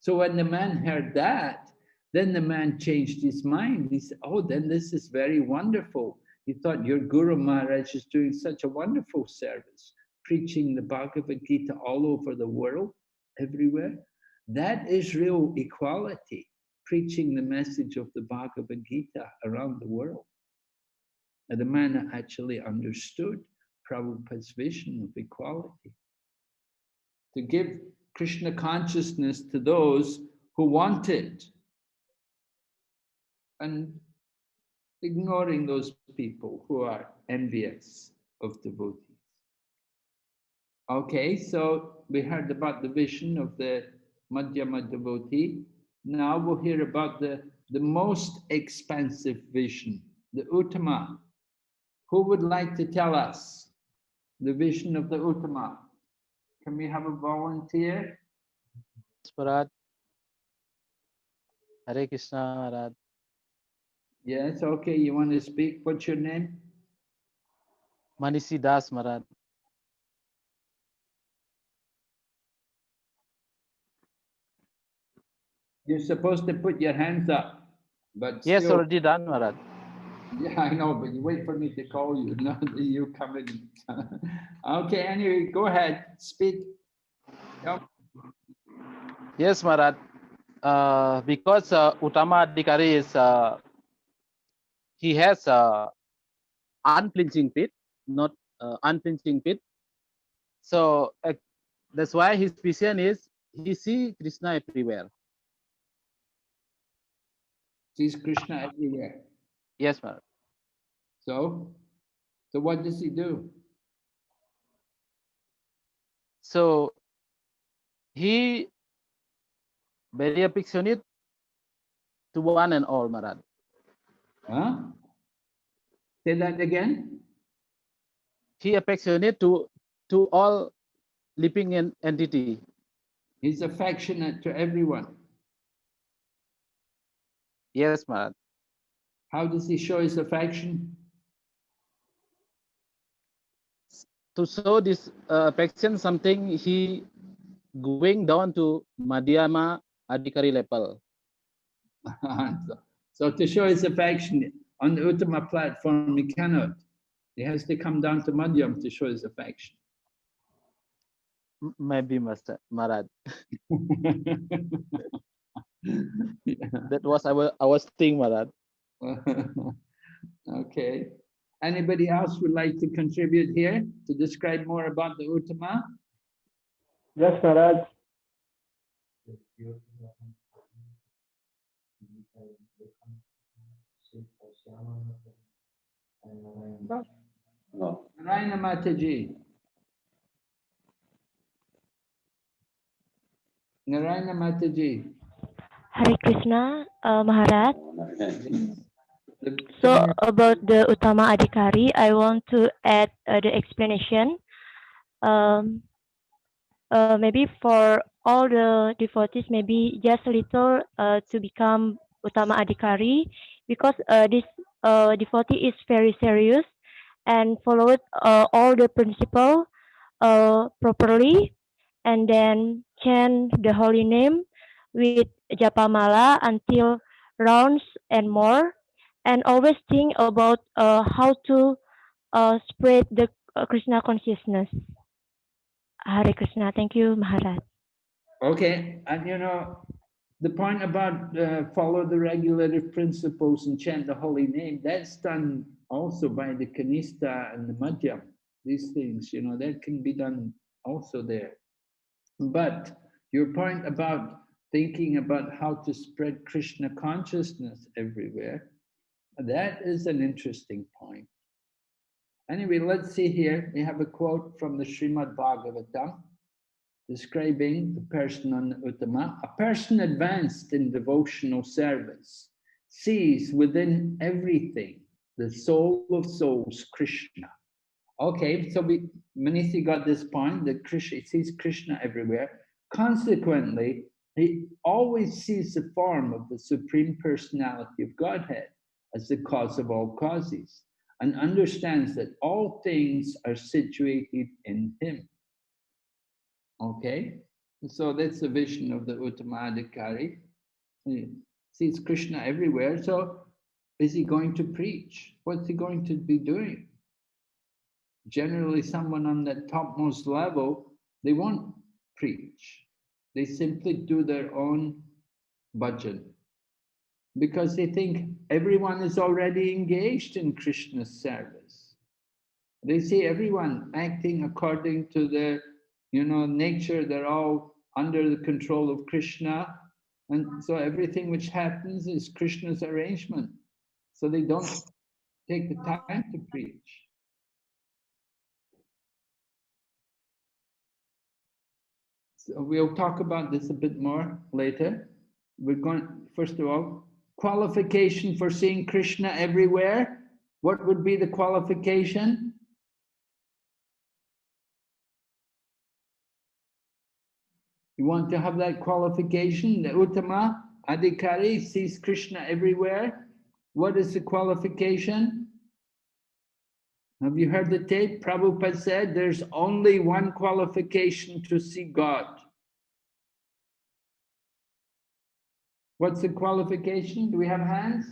So when the man heard that, then the man changed his mind. He said, oh, then this is very wonderful. He thought, your Guru Maharaj is doing such a wonderful service, preaching the Bhagavad Gita all over the world, everywhere. That is real equality, preaching the message of the Bhagavad Gita around the world. And the man actually understood Prabhupada's vision of equality. To give Krishna consciousness to those who want it, and ignoring those people who are envious of devotees. Okay, so we heard about the vision of the Madhyama devotee. Now we'll hear about the most expansive vision, the Uttama. Who would like to tell us the vision of the Uttama? Can we have a volunteer? Maharaj. Hare Krishna Maharaj. Yes, okay, you want to speak? What's your name? Manisi Das Maharaj. You're supposed to put your hands up, but Yes, still, already done, Maharaj. yeah, I know, but you wait for me to call you, not you come in. Okay, anyway, go ahead, speak. Yep. Yes, Maharaj. Because Uttama Adhikari is, he has unflinching faith, not unflinching faith. So that's why his vision is he see Krishna everywhere. Sees Krishna everywhere. Yes, Maharaj. So what does he do? So he very affectionate to one and all, Maharaj. Huh? Say that again. He affectionate to all living entity. He's affectionate to everyone. Yes, Maharaj. How does he show his affection? To show this affection, something he going down to Madhyama Adhikari level. So to show his affection on the Uttama platform, he cannot. He has to come down to Madhyam to show his affection. Maybe, Master Maharaj. That was our thing, Maharaj. Okay. Anybody else would like to contribute here to describe more about the Uttama? Yes, Maharaj. Narayana Mataji. Narayana Mataji. Hare Krishna, Maharaj. So about the Uttama Adhikari, I want to add the explanation. Maybe for all the devotees, maybe just a little to become Uttama Adhikari, because this devotee is very serious and followed all the principle properly, and then chant the holy name with japamala until rounds and more, and always think about how to spread the Krishna consciousness. Hare Krishna. Thank you, Maharaj. Okay, and you know, the point about follow the regulative principles and chant the holy name, that's done also by the Kanista and the Madhyam. These things, you know, that can be done also there. But your point about thinking about how to spread Krishna consciousness everywhere, That is an interesting point. Anyway, let's see here. We have a quote from the Srimad Bhagavatam describing the person on the Uttama. A person advanced in devotional service sees within everything the soul of souls, Krishna. Okay, so Manithi got this point that Krishna sees Krishna everywhere. Consequently, he always sees the form of the Supreme Personality of Godhead as the cause of all causes, and understands that all things are situated in him. Okay, so that's the vision of the Uttamadhikari. He sees Krishna everywhere, so is he going to preach? What's he going to be doing? Generally, someone on the topmost level, they won't preach. They simply do their own bhajan because they think everyone is already engaged in Krishna's service. They see everyone acting according to their, nature. They're all under the control of Krishna, and so everything which happens is Krishna's arrangement. So they don't take the time to preach. So we'll talk about this a bit more later. We're going, first of all, qualification for seeing Krishna everywhere. What would be the qualification? You want to have that qualification? The Uttama Adhikari sees Krishna everywhere. What is the qualification? Have you heard the tape? Prabhupada said there's only one qualification to see God. What's the qualification? Do we have hands?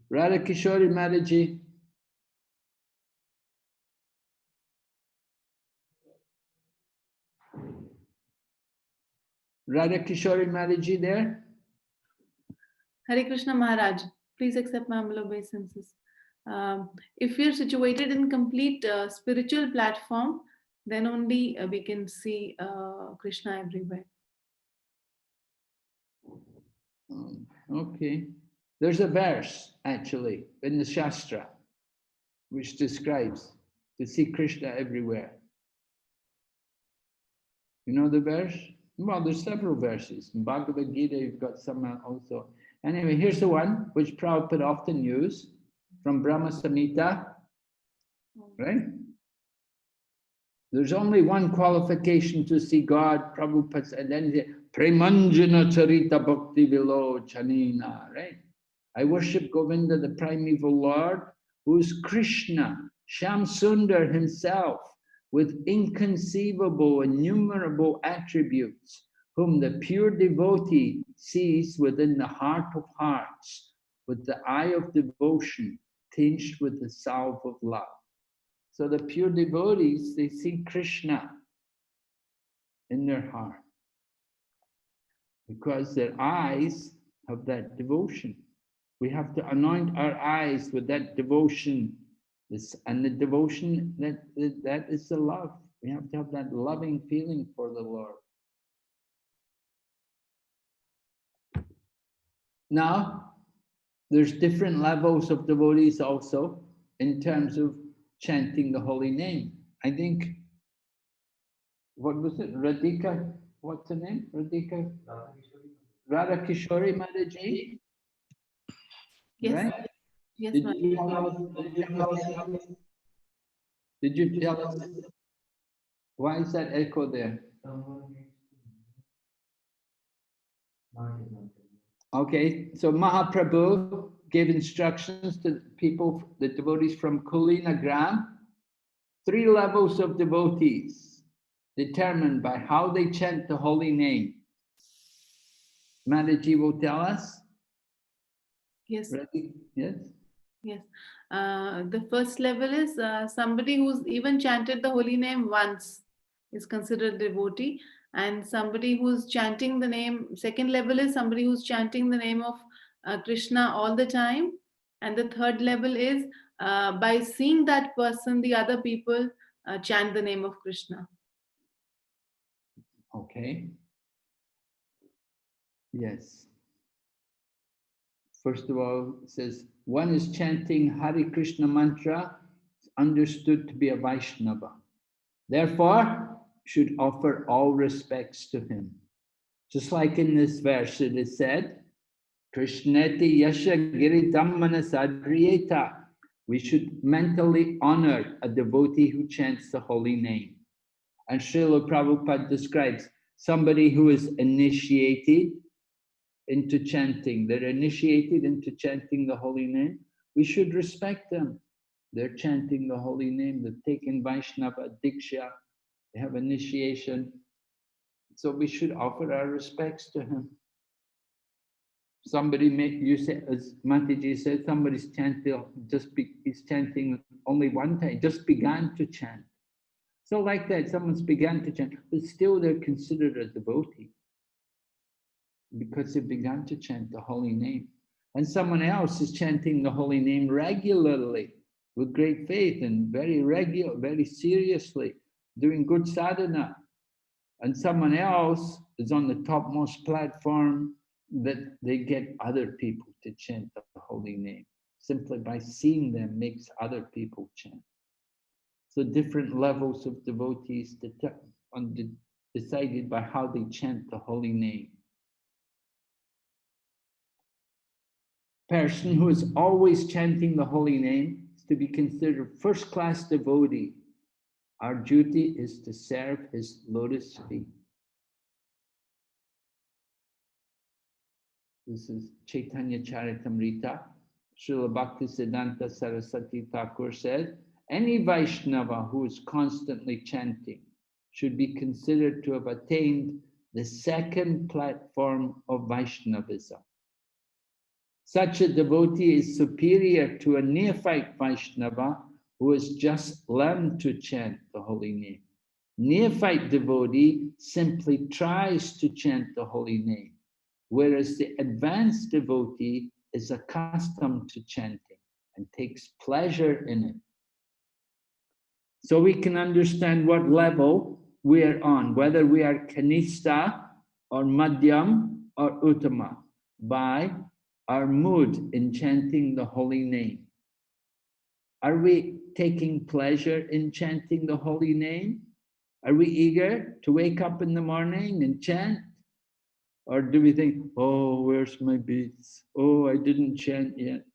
Radha Kishori Mataji. Radha Kishori Mataji there? Hare Krishna Maharaj, please accept my humble obeisances. If we are situated in complete spiritual platform, then only we can see Krishna everywhere. Okay. There's a verse, actually, in the Shastra, which describes to see Krishna everywhere. You know the verse? Well, there's several verses. In Bhagavad Gita, you've got some also. Anyway, here's the one which Prabhupada often used from Brahma Samhita, right? There's only one qualification to see God, Prabhupada said, and then he said, Premanjana Charita Bhakti Vilo Chanina, right? I worship Govinda, the primeval Lord, who is Krishna, Shyam Sundar himself, with inconceivable, innumerable attributes, whom the pure devotee sees within the heart of hearts, with the eye of devotion, tinged with the salve of love. So the pure devotees, they see Krishna in their heart because their eyes have that devotion. We have to anoint our eyes with that devotion. And the devotion, that is the love. We have to have that loving feeling for the Lord. Now, there's different levels of devotees also in terms of chanting the holy name. I think, what was it? Radhika, what's the name? Radhika? Radha Kishori Mataji? Yes. Right? Yes, Did you tell us? Why is that echo there? Okay, so Mahaprabhu gave instructions to people, the devotees from Kulina Gram, 3 levels of devotees determined by how they chant the holy name. Mataji will tell us. Yes. Ready? Yes. Yes. The first level is somebody who's even chanted the holy name once is considered devotee, and somebody who's chanting the name. Second level is somebody who's chanting the name of Krishna all the time, and the third level is by seeing that person, the other people chant the name of Krishna. Okay. Yes. First of all, it says, one is chanting Hare Krishna mantra, understood to be a Vaishnava. Therefore, should offer all respects to him. Just like in this verse, it is said, Krishneti yasha giritam manasadriyeta. We should mentally honor a devotee who chants the holy name. And Srila Prabhupada describes somebody who is initiated into chanting. They're initiated into chanting the holy name. We should respect them. They're chanting the holy name. They've taken Vaishnava Diksha. They have initiation. So we should offer our respects to him. Somebody you say, as Mataji said, somebody's chanting, he's chanting only one time, just began to chant. So like that, someone's began to chant, but still they're considered a devotee because they began to chant the holy name. And someone else is chanting the holy name regularly with great faith and very regular, very seriously, doing good sadhana. And someone else is on the topmost platform that they get other people to chant the holy name. Simply by seeing them makes other people chant. So different levels of devotees decided by how they chant the holy name. Person who is always chanting the holy name is to be considered first-class devotee. Our duty is to serve his lotus feet. This is Chaitanya Charitamrita. Srila Bhaktisiddhanta Saraswati Thakur said, any Vaishnava who is constantly chanting should be considered to have attained the second platform of Vaishnavism. Such a devotee is superior to a neophyte Vaishnava who has just learned to chant the holy name. Neophyte devotee simply tries to chant the holy name, whereas the advanced devotee is accustomed to chanting and takes pleasure in it. So we can understand what level we are on, whether we are Kanishta or Madhyam or Uttama, by our mood in chanting the holy name. Are we taking pleasure in chanting the holy name? Are we eager to wake up in the morning and chant? Or do we think, oh, where's my beads? Oh, I didn't chant yet.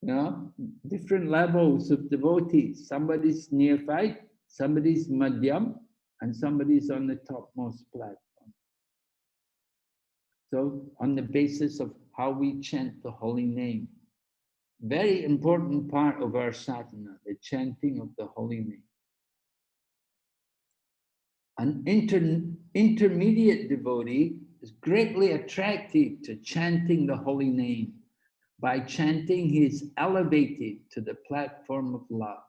No, different levels of devotees. Somebody's neophyte, somebody's madhyam, and somebody's on the topmost platform. So on the basis of how we chant the holy name, very important part of our sadhana, the chanting of the holy name. An intermediate devotee is greatly attracted to chanting the holy name. By chanting, he is elevated to the platform of love.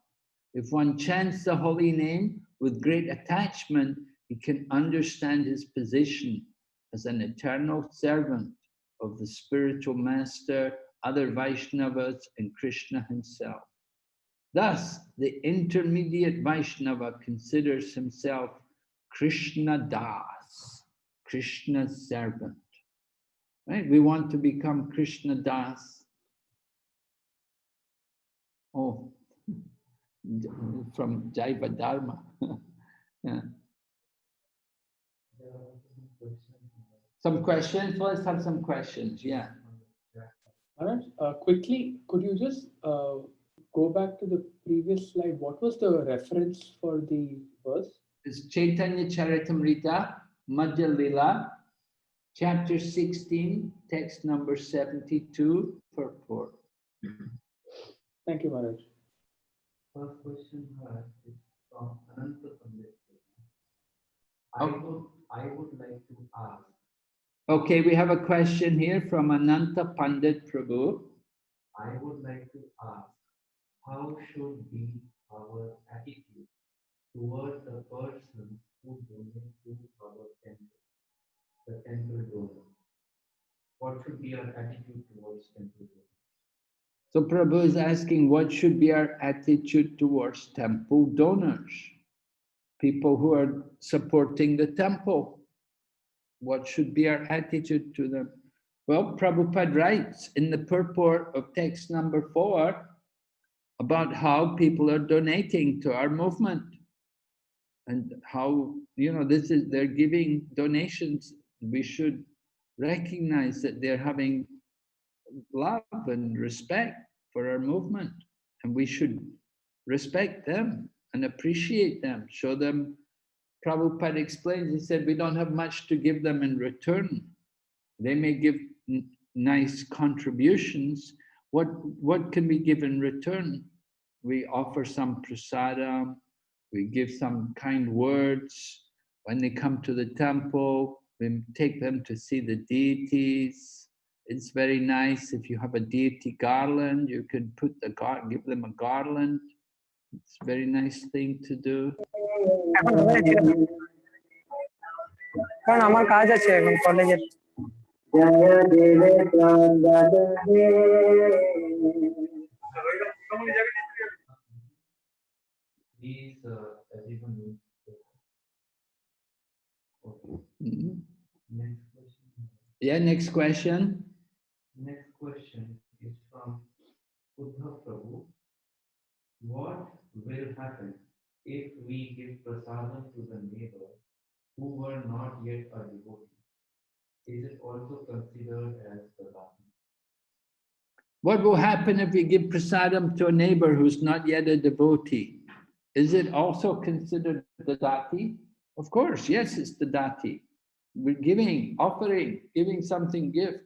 If one chants the holy name with great attachment, he can understand his position as an eternal servant of the spiritual master, other Vaishnavas, and Krishna himself. Thus, the intermediate Vaishnava considers himself Krishna Das, Krishna's servant. Right? We want to become Krishna Das. Oh, from Jaiva Dharma. Yeah. Some questions? Let's have some questions. Yeah. Maharaj, quickly, could you just go back to the previous slide? What was the reference for the verse? It's Chaitanya Charitamrita, Madhya Lila, chapter 16, text number 72, purport. Thank you, Maharaj. First question is from Ananta Pandit. I would like to ask. Okay, we have a question here from Ananta Pandit Prabhu. I would like to ask, how should be our attitude toward the person who donates to our temple, the temple donor? What should be our attitude towards temple donor? So Prabhu is asking, what should be our attitude towards temple donors? People who are supporting the temple. What should be our attitude to them? Well, Prabhupada writes in the purport of text number 4 about how people are donating to our movement and how, you know, they're giving donations. We should recognize that they're having love and respect for our movement, and we should respect them and appreciate them, show them. Prabhupada explains, he said, we don't have much to give them in return. They may give nice contributions. What can we give in return? We offer some prasadam, we give some kind words. When they come to the temple, we take them to see the deities. It's very nice. If you have a deity garland, you can give them a garland. It's a very nice thing to do. কারণ আমার কাজ আছে এখন কলেজের Please, everyone needs to. Okay. Next question. Yeah, next question. Next question is from Uddhav Prabhu. What will happen if we give prasadam to the neighbor who were not yet a devotee? Is it also considered as dadati? What will happen if we give prasadam to a neighbor who's not yet a devotee? Is it also considered dadati? Of course, yes, it's dadati. We're offering, giving something gift.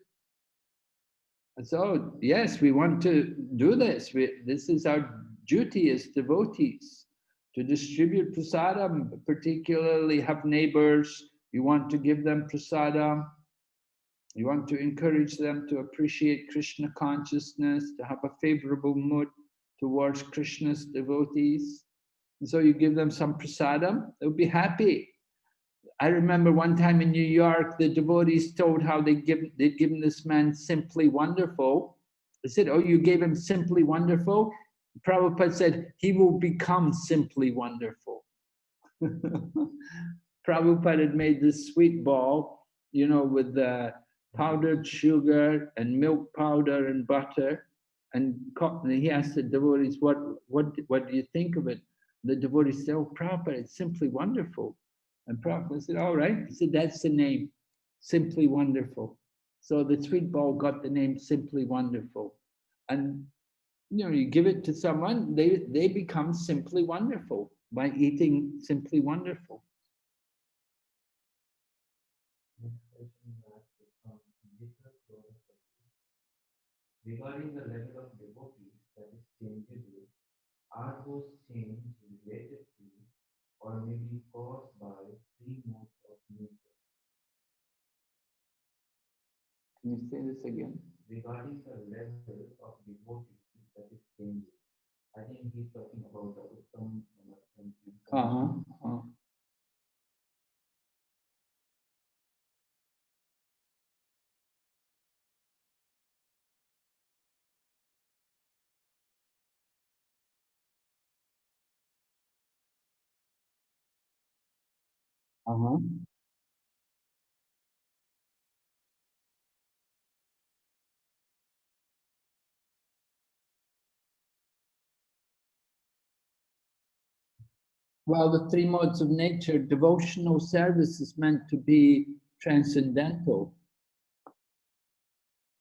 So, yes, we want to do this. This is our duty as devotees, to distribute prasadam, particularly have neighbors. You want to give them prasadam. You want to encourage them to appreciate Krishna consciousness, to have a favorable mood towards Krishna's devotees. And so you give them some prasadam, they'll be happy. I remember one time in New York, the devotees told how they'd given this man Simply Wonderful. They said, oh, you gave him Simply Wonderful? Prabhupada said, he will become Simply Wonderful. Prabhupada had made this sweet ball, you know, with powdered sugar and milk powder and butter. And he asked the devotees, what do you think of it? The devotees said, oh, Prabhupada, it's simply wonderful. And Prabhupada said, all right. He said, that's the name, Simply Wonderful. So the sweet ball got the name Simply Wonderful. And you know, you give it to someone, they become simply wonderful by eating Simply Wonderful. Regarding the level of devotees that is changeable, are those changes related to or may be caused by 3 modes of nature? Can you say this again? Regarding the level of devotees that is changing, I think he's talking about the Uttam. Well, the 3 modes of nature, devotional service is meant to be transcendental.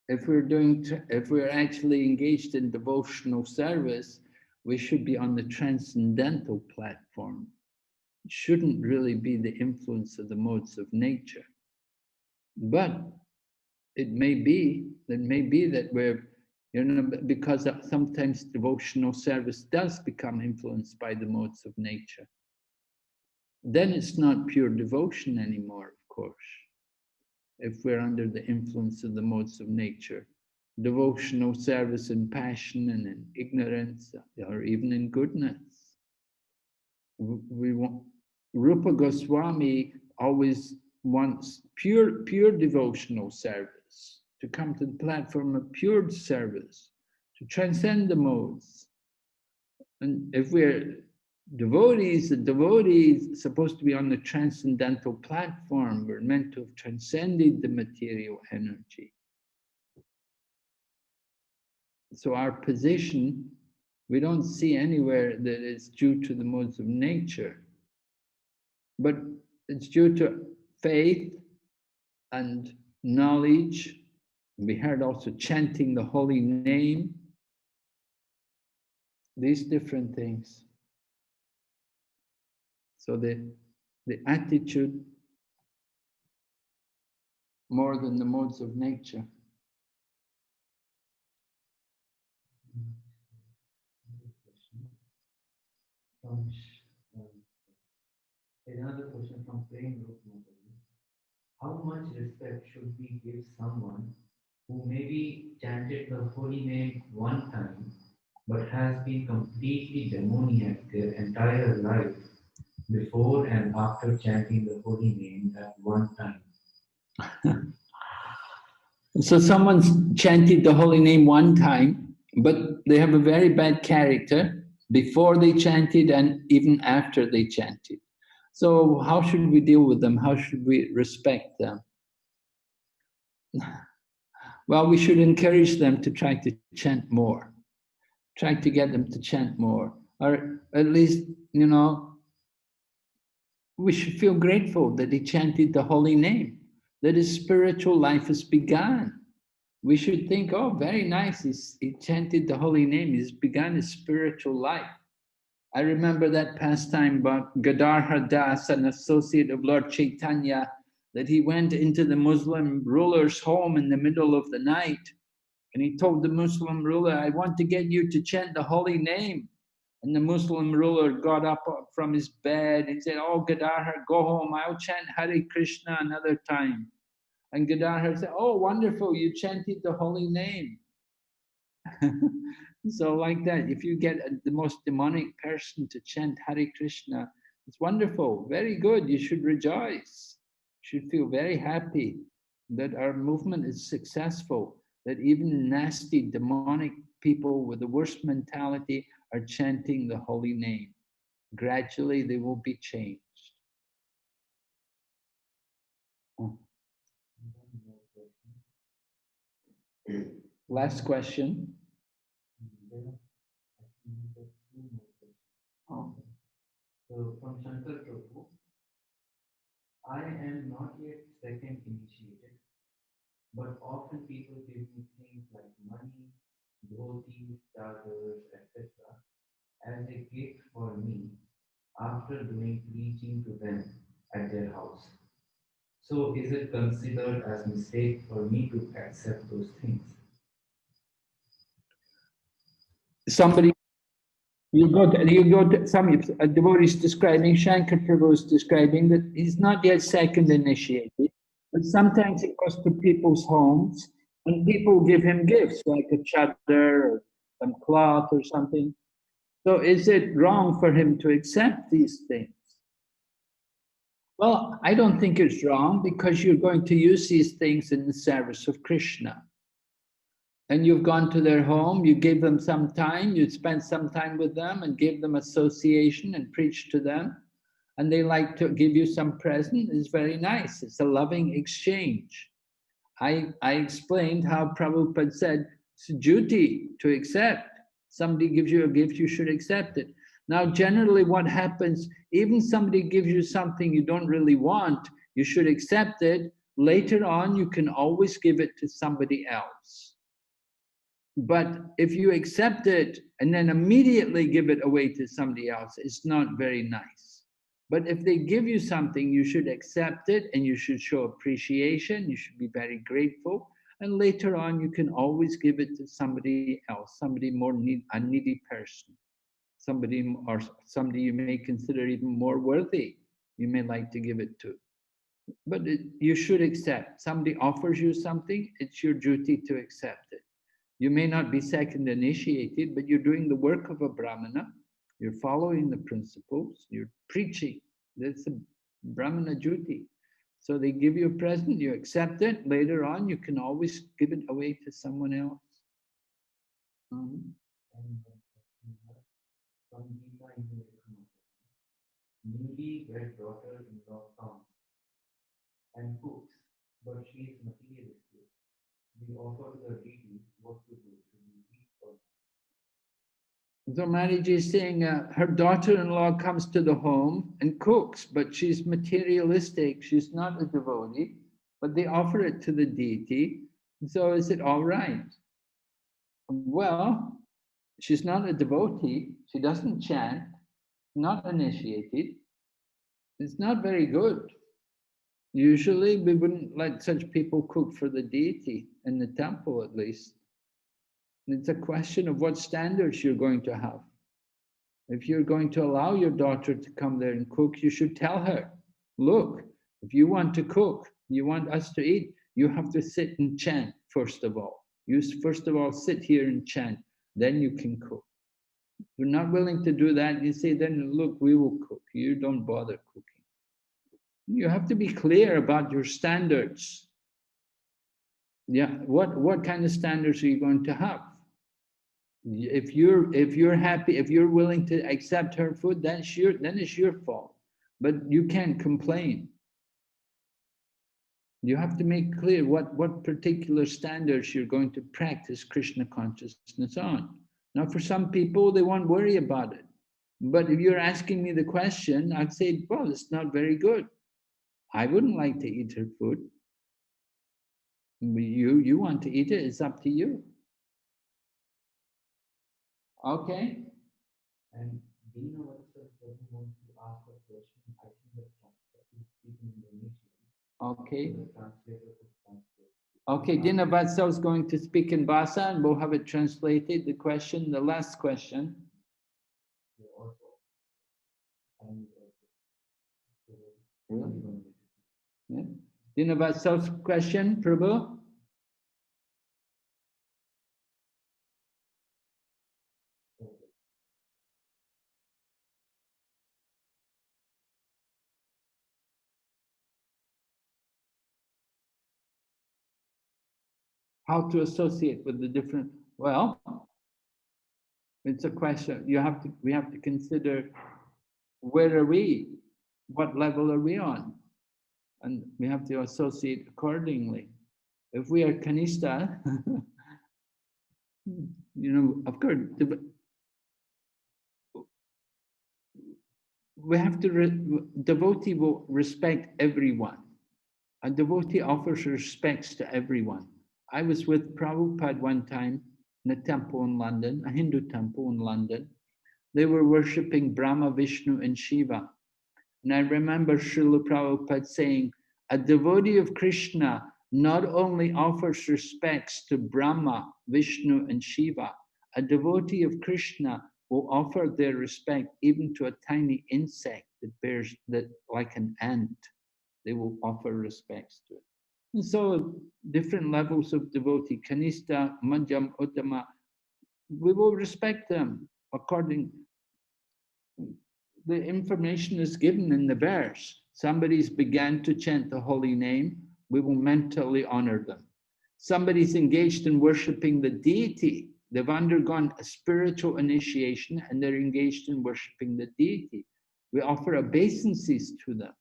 If we're actually engaged in devotional service, we should be on the transcendental platform. It shouldn't really be the influence of the modes of nature. But it may be that we're, you know, because sometimes devotional service does become influenced by the modes of nature. Then it's not pure devotion anymore, of course. If we're under the influence of the modes of nature, devotional service in passion and in ignorance, or even in goodness. We want, Rupa Goswami always wants pure devotional service, to come to the platform of pure service, to transcend the modes. And if we're devotees, the devotees are supposed to be on the transcendental platform. We're meant to have transcended the material energy. So our position, we don't see anywhere that it's due to the modes of nature, but it's due to faith and knowledge. We heard also chanting the holy name, these different things. So the attitude more than the modes of nature. Another question from Prem Group. How much respect should we give someone who maybe chanted the holy name one time but has been completely demoniac their entire life before and after chanting the holy name that one time? So someone's chanted the holy name one time, but they have a very bad character before they chanted and even after they chanted. So how should we deal with them? How should we respect them? Well, we should encourage them to try to chant more. Try to get them to chant more. Or at least, you know, we should feel grateful that he chanted the holy name, that his spiritual life has begun. We should think, oh, very nice, he chanted the holy name, he's begun his spiritual life. I remember that pastime about Gadadhar Das, an associate of Lord Chaitanya, that he went into the Muslim ruler's home in the middle of the night, and he told the Muslim ruler, I want to get you to chant the holy name. And the Muslim ruler got up from his bed and said, oh, Gadadhar, go home, I'll chant Hare Krishna another time. And Gadadhar said, oh, wonderful, you chanted the holy name. So like that, if you get the most demonic person to chant Hare Krishna, it's wonderful, very good, you should rejoice. You should feel very happy that our movement is successful, that even nasty demonic people with the worst mentality are chanting the holy name. Gradually they will be changed. Oh. Last question. Oh. So from Shankar Prabhu, I am not yet second initiated, but often people give me things like money, dhotis, chargers, etc. as a gift for me after doing preaching to them at their house. So is it considered as mistake for me to accept those things? Somebody, you go to some devotee is describing, Shankar Prabhu is describing that he's not yet second initiated, but sometimes he goes to people's homes and people give him gifts like a chadar or some cloth or something. So is it wrong for him to accept these things? Well, I don't think it's wrong because you're going to use these things in the service of Krishna. And you've gone to their home, you gave them some time, you spent some time with them and gave them association and preached to them, and they like to give you some present. It's very nice. It's a loving exchange. I explained how Prabhupada said it's a duty to accept. Somebody gives you a gift, you should accept it. Now, generally what happens, even somebody gives you something you don't really want, you should accept it. Later on, you can always give it to somebody else. But if you accept it and then immediately give it away to somebody else, it's not very nice. But if they give you something, you should accept it and you should show appreciation, you should be very grateful. And later on, you can always give it to somebody else, somebody more a needy person, somebody or somebody you may consider even more worthy, you may like to give it to. But you should accept. Somebody offers you something, it's your duty to accept it. You may not be second initiated, but you're doing the work of a Brahmana. You're following the principles, you're preaching. That's a Brahmana duty. So they give you a present, you accept it. Later on, you can always give it away to someone else. Newly-wed daughter-in-law comes and cooks, but she is materialistic. We offer to the deities what to do. Should we eat or So Maharaji is saying her daughter-in-law comes to the home and cooks, but she's materialistic. She's not a devotee, but they offer it to the deity. So is it all right? Well, she's not a devotee. She doesn't chant, not initiated. It's not very good. Usually we wouldn't let such people cook for the deity, in the temple at least. It's a question of what standards you're going to have. If you're going to allow your daughter to come there and cook, you should tell her, look, if you want to cook, you want us to eat, you have to sit and chant first of all. You first of all sit here and chant, then you can cook. If you're not willing to do that, you say, then look, we will cook. You don't bother cooking. You have to be clear about your standards. Yeah, what kind of standards are you going to have? If you're happy, if you're willing to accept her food, then it's your fault. But you can't complain. You have to make clear what particular standards you're going to practice Krishna consciousness on. Now, for some people, they won't worry about it. But if you're asking me the question, I'd say, well, it's not very good. I wouldn't like to eat her food. You want to eat it, it's up to you. Okay? And Dina also wants to ask a question. I think that he's speaking Indonesian. Okay. The translator could translate. Okay, Dina Vatsal is going to speak in Bhasa and we'll have it translated. The question, the last question. Really? Yeah. Dina Vatsal's question, Prabhu? How to associate with the different, well, it's a question. We have to consider, where are we? What level are we on? And we have to associate accordingly. If we are Kanishta, of course, we have to, devotee will respect everyone. A devotee offers respects to everyone. I was with Prabhupada one time in a temple in London, a Hindu temple in London. They were worshipping Brahma, Vishnu, and Shiva. And I remember Srila Prabhupada saying, a devotee of Krishna not only offers respects to Brahma, Vishnu, and Shiva, a devotee of Krishna will offer their respect even to a tiny insect that like an ant. They will offer respects to it. And so different levels of devotee, Kanista, Madhyam, Uttama, we will respect them according. The information is given in the verse. Somebody's began to chant the holy name, we will mentally honor them. Somebody's engaged in worshipping the deity. They've undergone a spiritual initiation and they're engaged in worshipping the deity. We offer obeisances to them.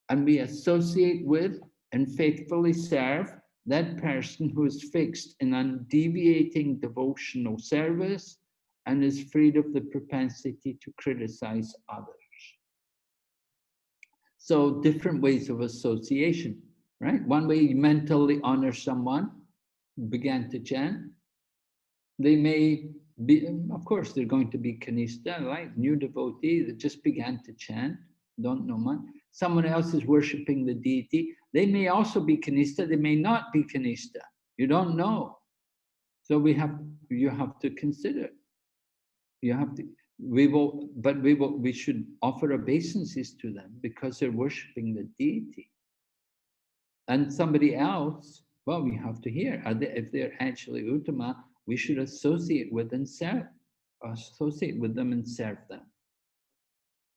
And we associate with and faithfully serve that person who is fixed in undeviating devotional service and is freed of the propensity to criticize others. So different ways of association, right? One way you mentally honor someone, began to chant. They may be, of course, they're going to be kanista, right? New devotee that just began to chant, don't know much. Someone else is worshipping the deity. They may also be kanista, they may not be kanista. You don't know. So you have to consider. You have to, we should offer obeisances to them because they're worshipping the deity. And somebody else, well, we have to hear, if they're actually uttama, we should associate with and serve, associate with them and serve them.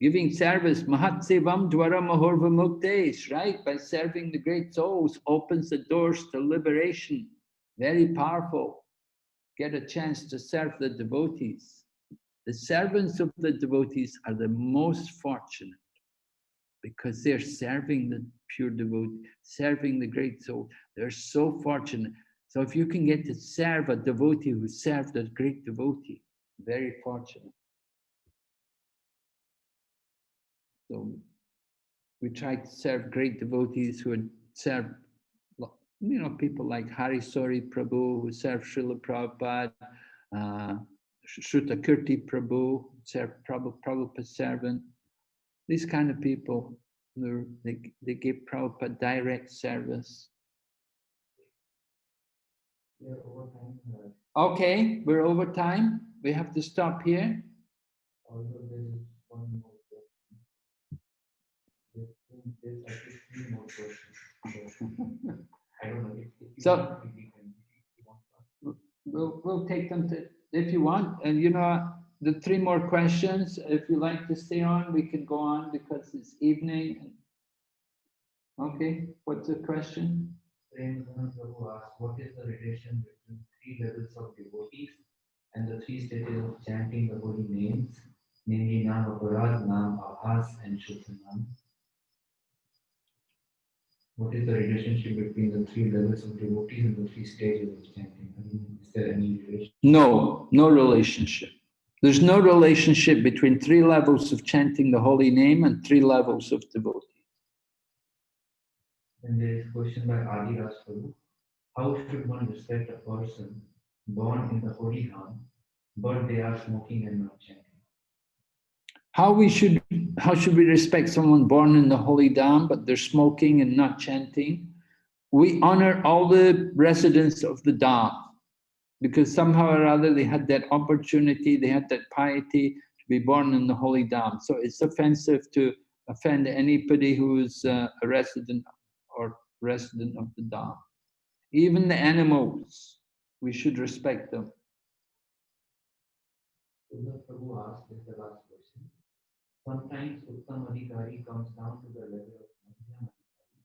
Giving service, Mahat Sevam Dwara Mahorva Muktesh, right? By serving the great souls opens the doors to liberation. Very powerful. Get a chance to serve the devotees. The servants of the devotees are the most fortunate because they're serving the pure devotee, serving the great soul. They're so fortunate. So if you can get to serve a devotee who served a great devotee, very fortunate. So we try to serve great devotees who would serve, people like Hari Sori Prabhu, who serve Srila Prabhupada, Shruta Kirti Prabhu, serve Prabhupada's servant. These kind of people, they give Prabhupada direct service. Okay, we're over time. We have to stop here. So we'll take them if you want, and the 3 more questions. If you like to stay on, we can go on because it's evening. Okay, what's the question? Prabhu asked, what is the relation between 3 levels of devotees and the 3 stages of chanting the holy names, namely Nam Aparad, Nam Abhas, and Shubhanam? What is the relationship between the 3 levels of devotees and the 3 stages of chanting? Is there any relation? No relationship. There's no relationship between 3 levels of chanting the holy name and 3 levels of devotee. And there is a question by Adi Raj Prabhu. How should one respect a person born in the holy home, but they are smoking and not chanting? How should we respect someone born in the holy dham, but they're smoking and not chanting? We honor all the residents of the dham, because somehow or other they had that opportunity, they had that piety to be born in the holy dham. So it's offensive to offend anybody who is a resident of the dham. Even the animals, we should respect them. Prabhu asked is the last question. Sometimes Uttam Adhikari comes down to the level of Madhyam Adhikari.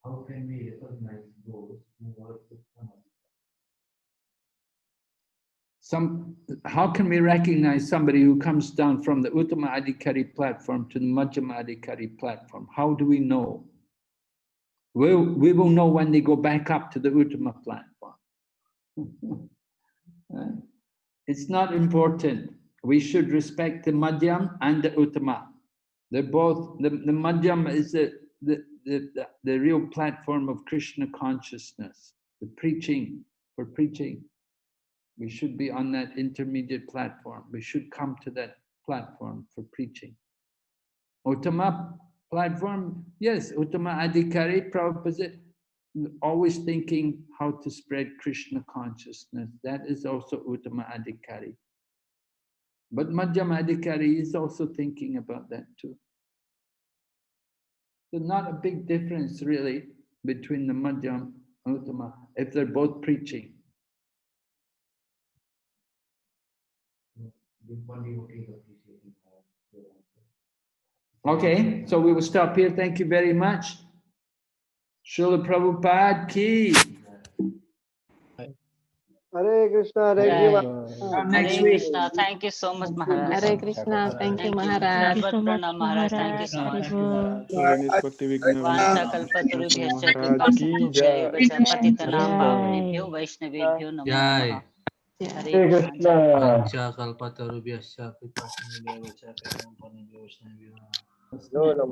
How can we recognize those who are Uttam Adhikari? How can we recognize somebody who comes down from the Uttama Adhikari platform to the Madhyama Adhikari platform? How do we know? We will know when they go back up to the Uttama platform. It's not important. We should respect the Madhyam and the Uttama. They're both, the Madhyam is the real platform of Krishna consciousness, the preaching, for preaching. We should be on that intermediate platform. We should come to that platform for preaching. Uttama platform, yes, Uttama Adhikari, Prabhupada, always thinking how to spread Krishna consciousness. That is also Uttama Adhikari. But Madhyama Adhikari is also thinking about that too. So not a big difference really between the Madhyam and Uttama if they're both preaching. Okay, so we will stop here. Thank you very much. Srila Prabhupada ki. Hare Krishna, next Hare week. Krishna. Thank you so much, Maharaj. Hare Krishna. Thank you, Maharaj. Thank you so much, Maharaj. Thank you so much. Maharaj Vanchakalpatarubhyascha ki jai. कृपासिन्धुभ्यश्च पतितनां पावनेभ्यो वैष्णवेभ्यो नमो नमः. Hare Hare Krishna. Krishna. Panchakalpatarubhyascha कृपासिन्धुभ्यश्च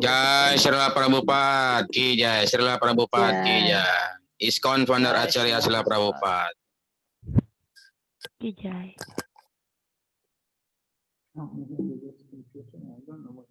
Jai Srila Prabhupada ki jai, Srila Prabhupada ki jai. ISKCON founder Acharya Srila Prabhupada. Ki jai. I don't know what